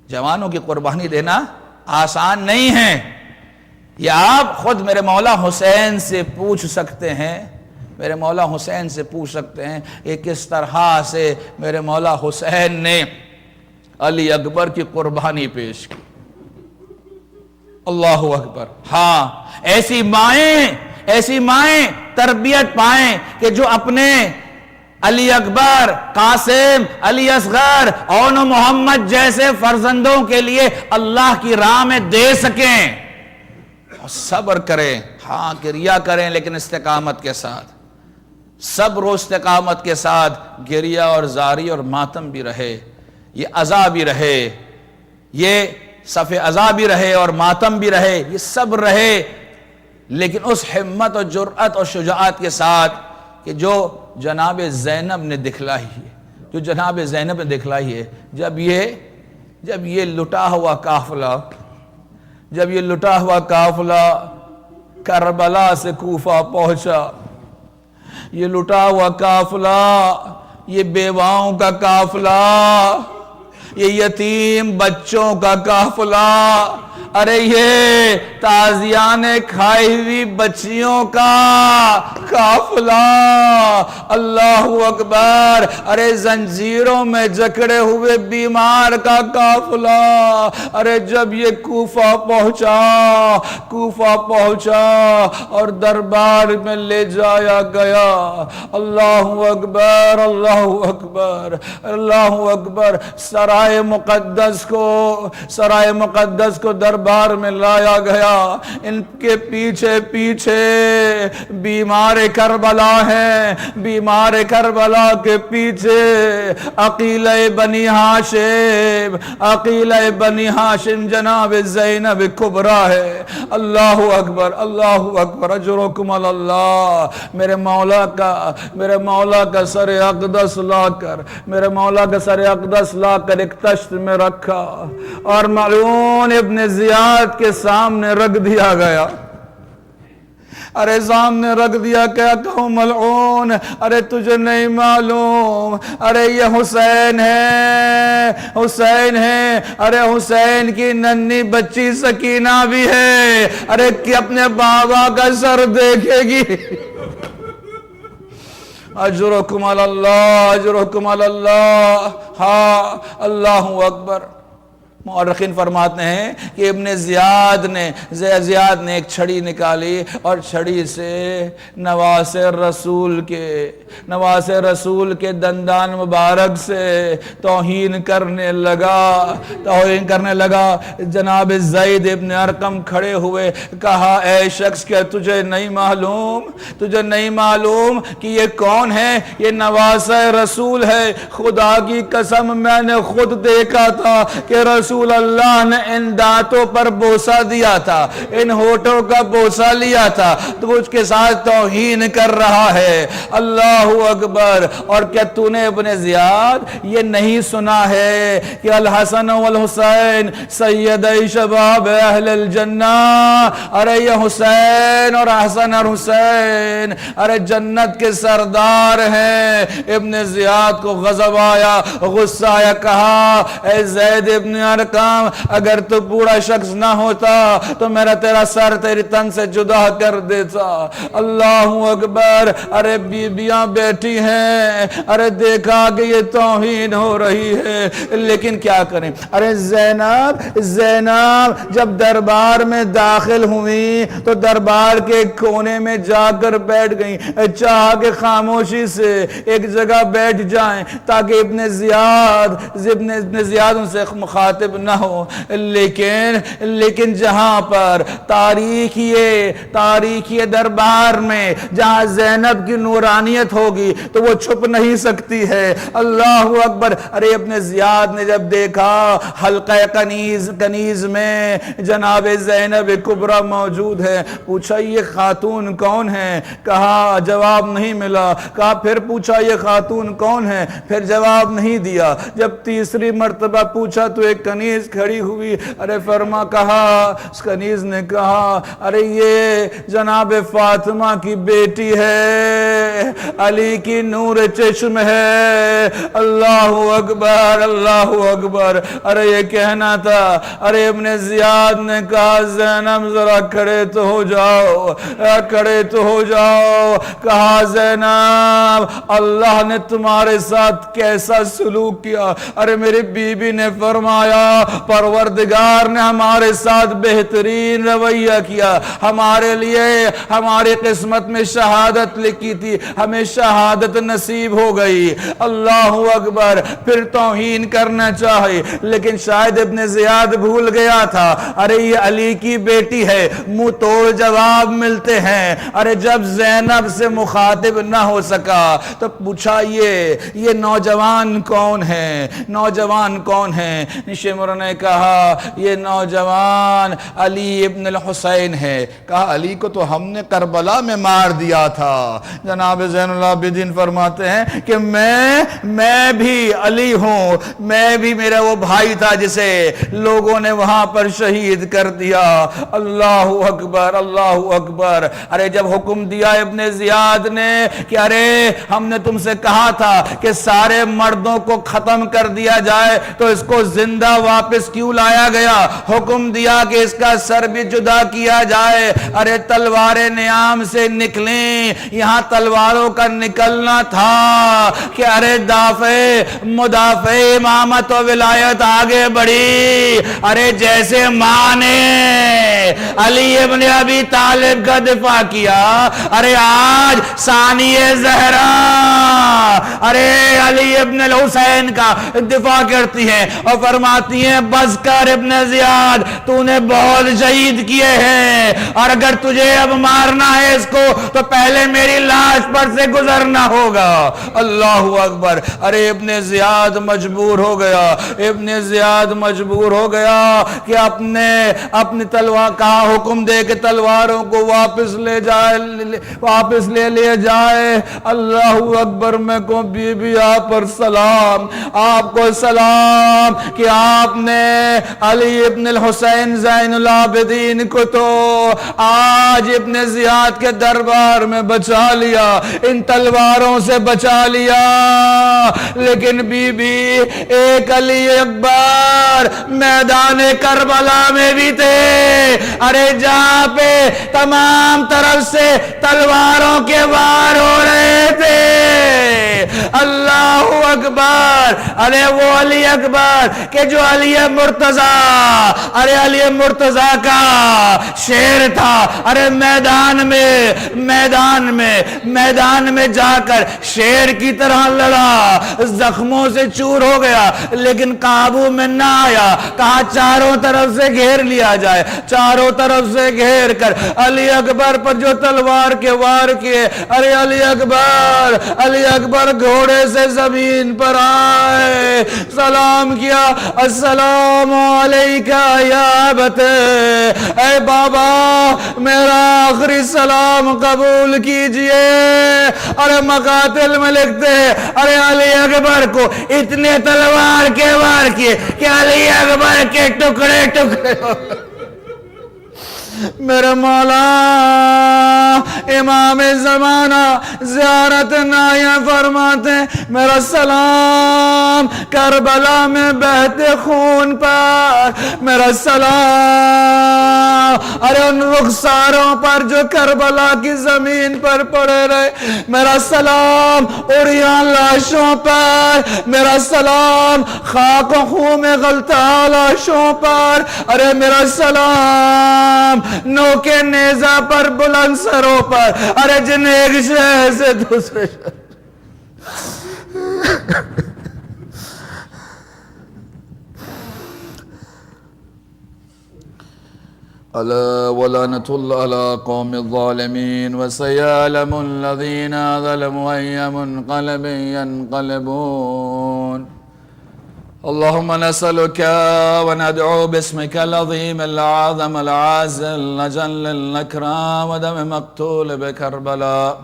S2: جوانوں کی قربانی دینا آسان نہیں ہے. یہ آپ خود میرے مولا حسین سے پوچھ سکتے ہیں، میرے مولا حسین سے پوچھ سکتے ہیں کہ کس طرح سے میرے مولا حسین نے علی اکبر کی قربانی پیش کی. اللہ اکبر. ہاں، ایسی مائیں تربیت پائیں کہ جو اپنے علی اکبر، قاسم، علی اصغر، اون و محمد جیسے فرزندوں کے لیے اللہ کی راہ میں دے سکیں. صبر کریں، ہاں گریہ کریں، لیکن استقامت کے ساتھ، صبر و استقامت کے ساتھ. گریہ اور زاری اور ماتم بھی رہے، یہ عذاب بھی رہے، یہ صف عذاب بھی رہے اور ماتم بھی رہے، یہ سب رہے، لیکن اس ہمت اور جرأت اور شجاعت کے ساتھ کہ جو جناب زینب نے دکھلائی ہے، جو جناب زینب نے دکھلائی ہے. جب یہ لٹا ہوا قافلہ کربلا سے کوفہ پہنچا، یہ لٹا ہوا قافلہ، یہ بیواؤں کا قافلہ، یہ یتیم بچوں کا قافلہ، ارے یہ تازیان کھائی ہوئی بچیوں کا قافلہ، اللہ اکبر، ارے زنجیروں میں جکڑے ہوئے بیمار کا قافلہ. ارے جب یہ کوفہ پہنچا اور دربار میں لے جایا گیا، اللہ اکبر، اللہ اکبر، اللہ اکبر. سرائے مقدس کو دربار میں لایا گیا. ان کے پیچھے بیمار کربلا ہیں. بیمار کربلا کے پیچھے عقیلہ بنی ہاشم جناب زینب کبریٰ ہے. اللہ اکبر، اللہ اکبر. اجرکم اللہ. میرے مولا کا سر اقدس لا کر ایک تشت میں رکھا اور ملعون ابن زیاد کے سامنے رکھ دیا گیا. ارے سامنے رکھ دیا، کیا کہوں ملعون، ارے تجھے نہیں معلوم، ارے یہ حسین ہے. ارے حسین کی ننھی بچی سکینہ بھی ہے. ارے کہ اپنے بابا کا سر دیکھے گی. اجرکم علی اللہ، اجرکم علی اللہ. ہاں اللہ اکبر. مورخین فرماتے ہیں کہ ابن زیاد نے ایک چھڑی نکالی اور چھڑی سے نواسے رسول کے دندان مبارک سے توہین کرنے لگا. جناب زید ابن ارقم کھڑے ہوئے، کہا اے شخص کیا تجھے نہیں معلوم کہ یہ کون ہے؟ یہ نواسہ رسول ہے. خدا کی قسم میں نے خود دیکھا تھا کہ رسول اللہ نے ان دانتوں پر بوسہ دیا تھا، ان ہونٹوں کا بوسہ لیا تھا، تو اس کے ساتھ توہین کر رہا ہے. اللہ اکبر. اور کیا تو نے ابن زیاد یہ نہیں سنا ہے کہ الحسن والحسین سیدی شباب اہل الجنہ؟ ارے یہ حسین اور حسن اور حسین ارے جنت کے سردار ہیں. ابن زیاد کو غضب آیا، غصہ آیا، کہا اے زید ابن ارقم، اگر تو بوڑھا شخص نہ ہوتا تو میرا تیرا سر تیری تن سے جدا کر دیتا. اللہ اکبر. ارے بیبیاں بیٹھی ہیں، ارے دیکھا کہ یہ توہین ہو رہی ہے، لیکن کیا کریں. ارے زینب جب دربار میں داخل ہوئی تو دربار کے کونے میں جا کر بیٹھ گئیں، چاہا کہ خاموشی سے ایک جگہ بیٹھ جائیں تاکہ ابن زیاد ان سے مخاطب نہ ہو. لیکن جہاں پر تاریخی دربار میں جہاں زینب کی نورانیت ہوگی تو وہ چھپ نہیں سکتی ہے. اللہ اکبر. ارے ابن زیاد نے جب دیکھا حلقہ کنیز میں جناب زینب کبریٰ موجود ہے، پوچھا یہ خاتون کون ہے؟ کہا جواب نہیں ملا. کہا پھر پوچھا یہ خاتون کون ہے؟ پھر جواب نہیں دیا. جب تیسری مرتبہ پوچھا تو ایک کنیز کھڑی ہوئی. ارے کہا اس کنیز نے کہا ارے یہ جناب فاطمہ کی بیٹی ہے، علی کی نور چشم ہے. اللہ اکبر، اللہ اکبر. ارے یہ کہنا تھا. ارے ابن زیاد نے کہا زینب ذرا کھڑے تو ہو جاؤ. کہا زینب اللہ نے تمہارے ساتھ کیسا سلوک کیا؟ ارے میری بیوی نے فرمایا پروردگار نے ہمارے ساتھ بہترین رویہ کیا، ہمارے لیے ہماری قسمت میں شہادت لکھی تھی، ہمیں شہادت نصیب ہو گئی. اللہ اکبر. پھر توہین کرنا چاہے، لیکن شاید ابن زیاد بھول گیا تھا ارے یہ علی کی بیٹی ہے. منہ توڑ جواب ملتے ہیں. ارے جب زینب سے مخاطب نہ ہو سکا تو پوچھا یہ نوجوان کون ہے؟ شمر نے کہا یہ نوجوان علی ابن الحسین ہے. کہا علی کو تو ہم نے کربلا میں مار دیا تھا. جناب زین العابدین فرماتے ہیں کہ میں بھی علی ہوں، میں بھی میرا وہ بھائی تھا جسے لوگوں نے وہاں پر شہید کر دیا. اللہ اکبر، اللہ اکبر. ارے جب حکم دیا ابن زیاد نے کہ ارے ہم نے تم سے کہا تھا کہ سارے مردوں کو ختم کر دیا جائے تو اس کو زندہ واپس کیوں لایا گیا؟ حکم دیا کہ اس کا سر بھی جدا کیا جائے. ارے تلواریں نیام سے نکلیں، یہاں تلواروں کا نکلنا تھا کہ ارے مدافع امامت و ولایت آگے بڑھی. ارے جیسے ماں نے علی ابن ابی طالب کا دفاع کیا، ارے آج ثانی زہرا ارے علی ابن الحسین کا دفاع کرتی ہے اور فرماتی ہیں بس کر ابن زیاد، تو نے بہت شہید کیے ہیں، اور اگر تجھے اب مارنا ہے اس کو تو پہلے میری لاش پر سے گزرنا ہوگا. اللہ اکبر. ارے ابن زیاد مجبور ہو گیا کہ اپنی تلوار کا حکم دے کہ تلواروں کو واپس لے لیا جائے. اللہ اکبر. میں کو بی بی آپ پر سلام، آپ کو سلام کہ آپ آپ نے علی ابن الحسین زین العابدین کو تو آج ابن زیاد کے دربار میں بچا لیا، ان تلواروں سے بچا لیا، لیکن بی بی ایک علی اکبر میدان کربلا میں بھی تھے، ارے جہاں پہ تمام طرف سے تلواروں کے وار ہو رہے تھے۔ اللہ اکبر، ارے وہ علی اکبر کہ جو علی مرتضیٰ، ارے علی مرتضیٰ کا شیر تھا، ارے میدان میں جا کر شیر کی طرح لڑا، زخموں سے چور ہو گیا لیکن قابو میں نہ آیا، کہا چاروں طرف سے گھیر لیا جائے، چاروں طرف سے گھیر کر علی اکبر پر جو تلوار کے وار کیے، ارے علی اکبر گھوڑے سے زمین پر آئے، سلام کیا، السلام علیکہ یا ابت، اے بابا میرا آخری سلام قبول کیجئے۔ ارے مقاتل میں لکھتے ہیں ارے علی اکبر کو اتنے تلوار کے وار کیے کہ علی اکبر کے ٹکڑے ٹکڑے میرے مولا امام زمانہ زیارت نایہ فرماتے میرا سلام کربلا میں بہتے خون پر، میرا سلام ارے ان رخساروں پر جو کربلا کی زمین پر پڑے رہے، میرا سلام عریان لاشوں پر، میرا سلام خاک و خون میں غلطہ لاشوں پر، ارے میرا سلام نوکے نیزہ پر بلند سروں پر، ارے جن ایک شہر سے دوسرے شہر ألا ولعنة الله على قوم الظالمين وسيعلم الذين ظلموا أي منقلب ينقلبون. اللهم نسألك وندعو باسمك العظيم الأعظم العازل الأجل الأكرم ودم مقتول بكربلاء.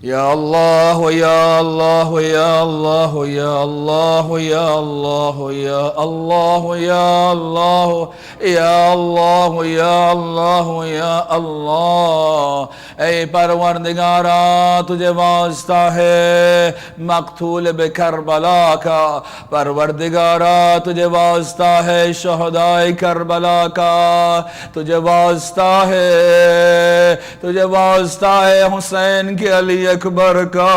S2: يا الله يا الله يا الله يا الله يا الله يا الله يا الله يا الله يا الله يا الله. اے پروردگارا تجھے واسطہ ہے مقتول بکربلا کا، پروردگارا تجھے واسطہ ہے شہدائے کربلا کا، تجھے واسطہ ہے حسین کے علی اکبر کا،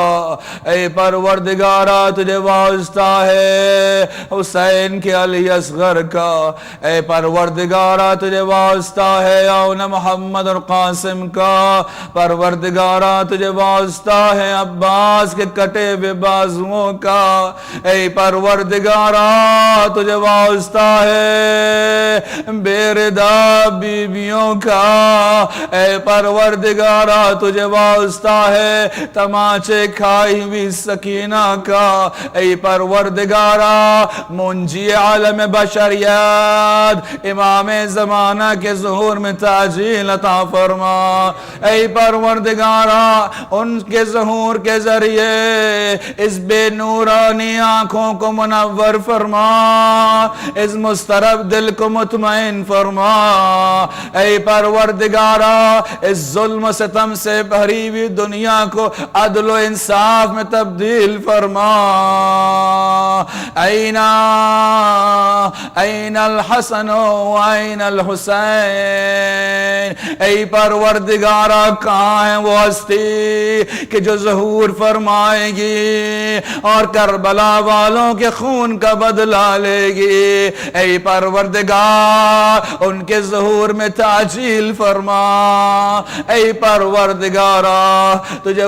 S2: اے پروردگارا تجھے واسطہ ہے حسین کے علی اصغر کا، اے پروردگارا تجھے واسطہ ہے اون محمد اور قاسم کا، پروردگارا تجھے واسطہ ہے عباس کے کٹے ہوئے بازوؤں کا، اے پروردگارا تجھے واسطہ ہے بے ردا بیویوں کا، اے پروردگارا تجھے واسطہ ہے تماچے کھائی ہوئی سکینہ کا، اے پروردگارا منجی عالم بشریات امام زمانہ کے ظہور میں تعجیل عطا فرما، اے پروردگارا ان کے ظہور کے ذریعے اس بے نورانی آنکھوں کو منور فرما، اس مضطرب دل کو مطمئن فرما، اے پروردگارا اس ظلم و ستم سے بھری ہوئی دنیا کو عدل و انصاف میں تبدیل فرما. این الحسن و این الحسین، اے پروردگارا کہاں ہے وہ ہستی کہ جو ظہور فرمائے گی اور کربلا والوں کے خون کا بدلہ لے گی، اے پروردگار ان کے ظہور میں تعجیل فرما، اے پروردگارا تجھے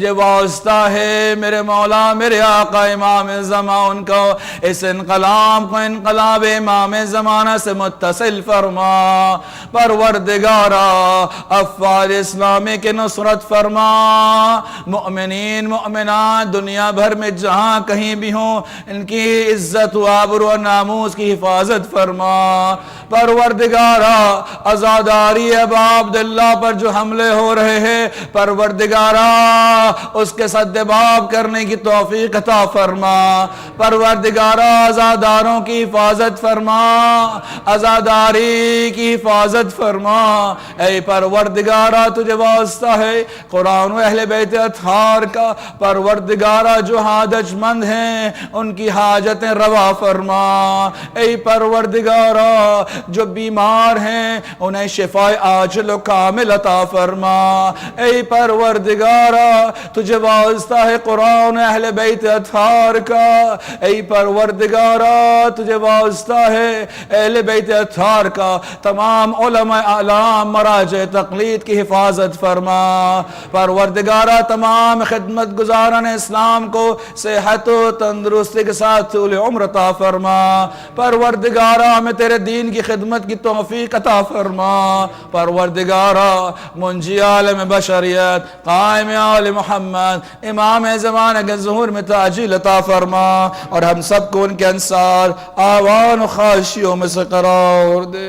S2: واسطہ ہے میرے مولا میرے آقا امام زمان کو اس انقلاب کو انقلاب امام زمانہ سے متصل فرما، پروردگارا افواج اسلامی کے نصرت فرما، مؤمنین مؤمنات دنیا بھر میں جہاں کہیں بھی ہوں ان کی عزت و آبرو و ناموس کی حفاظت فرما، پروردگارا عزاداری ابا عبداللہ پر جو حملے ہو رہے ہیں پروردگارا اس کے سدباب کرنے کی توفیق عطا فرما، پروردگارا عزاداروں کی حفاظت فرما، عزاداری کی حفاظت فرما، اے پروردگارا تجھے واسطہ ہے قرآن و اہل بیت اطہار کا، پروردگارا جو حاجت مند ہیں ان کی حاجتیں روا فرما، اے پروردگارا جو بیمار ہیں انہیں شفاء عاجل و کامل عطا فرما، اے پروردگارا تجھے واسطہ ہے قرآن اہل بیت اطہار کا، اے پروردگارا تجھے واسطہ ہے اہل بیت اطہار کا، تمام علماء اعلام مراجع تقلید کی حفاظت فرما، پروردگارا تمام خدمت گزاران اسلام کو صحت و تندرستی کے ساتھ طول عمر عطا فرما، پروردگارا ہمیں تیرے دین کی خدمت کی توفیق عطا فرما، پروردگارا منجی عالم بشریت قائم آل محمد امام زمانہ کے ظہور میں تعجیل عطا فرما، اور ہم سب کو ان کے انصار آوان و خاشیوں میں سے قرار دے۔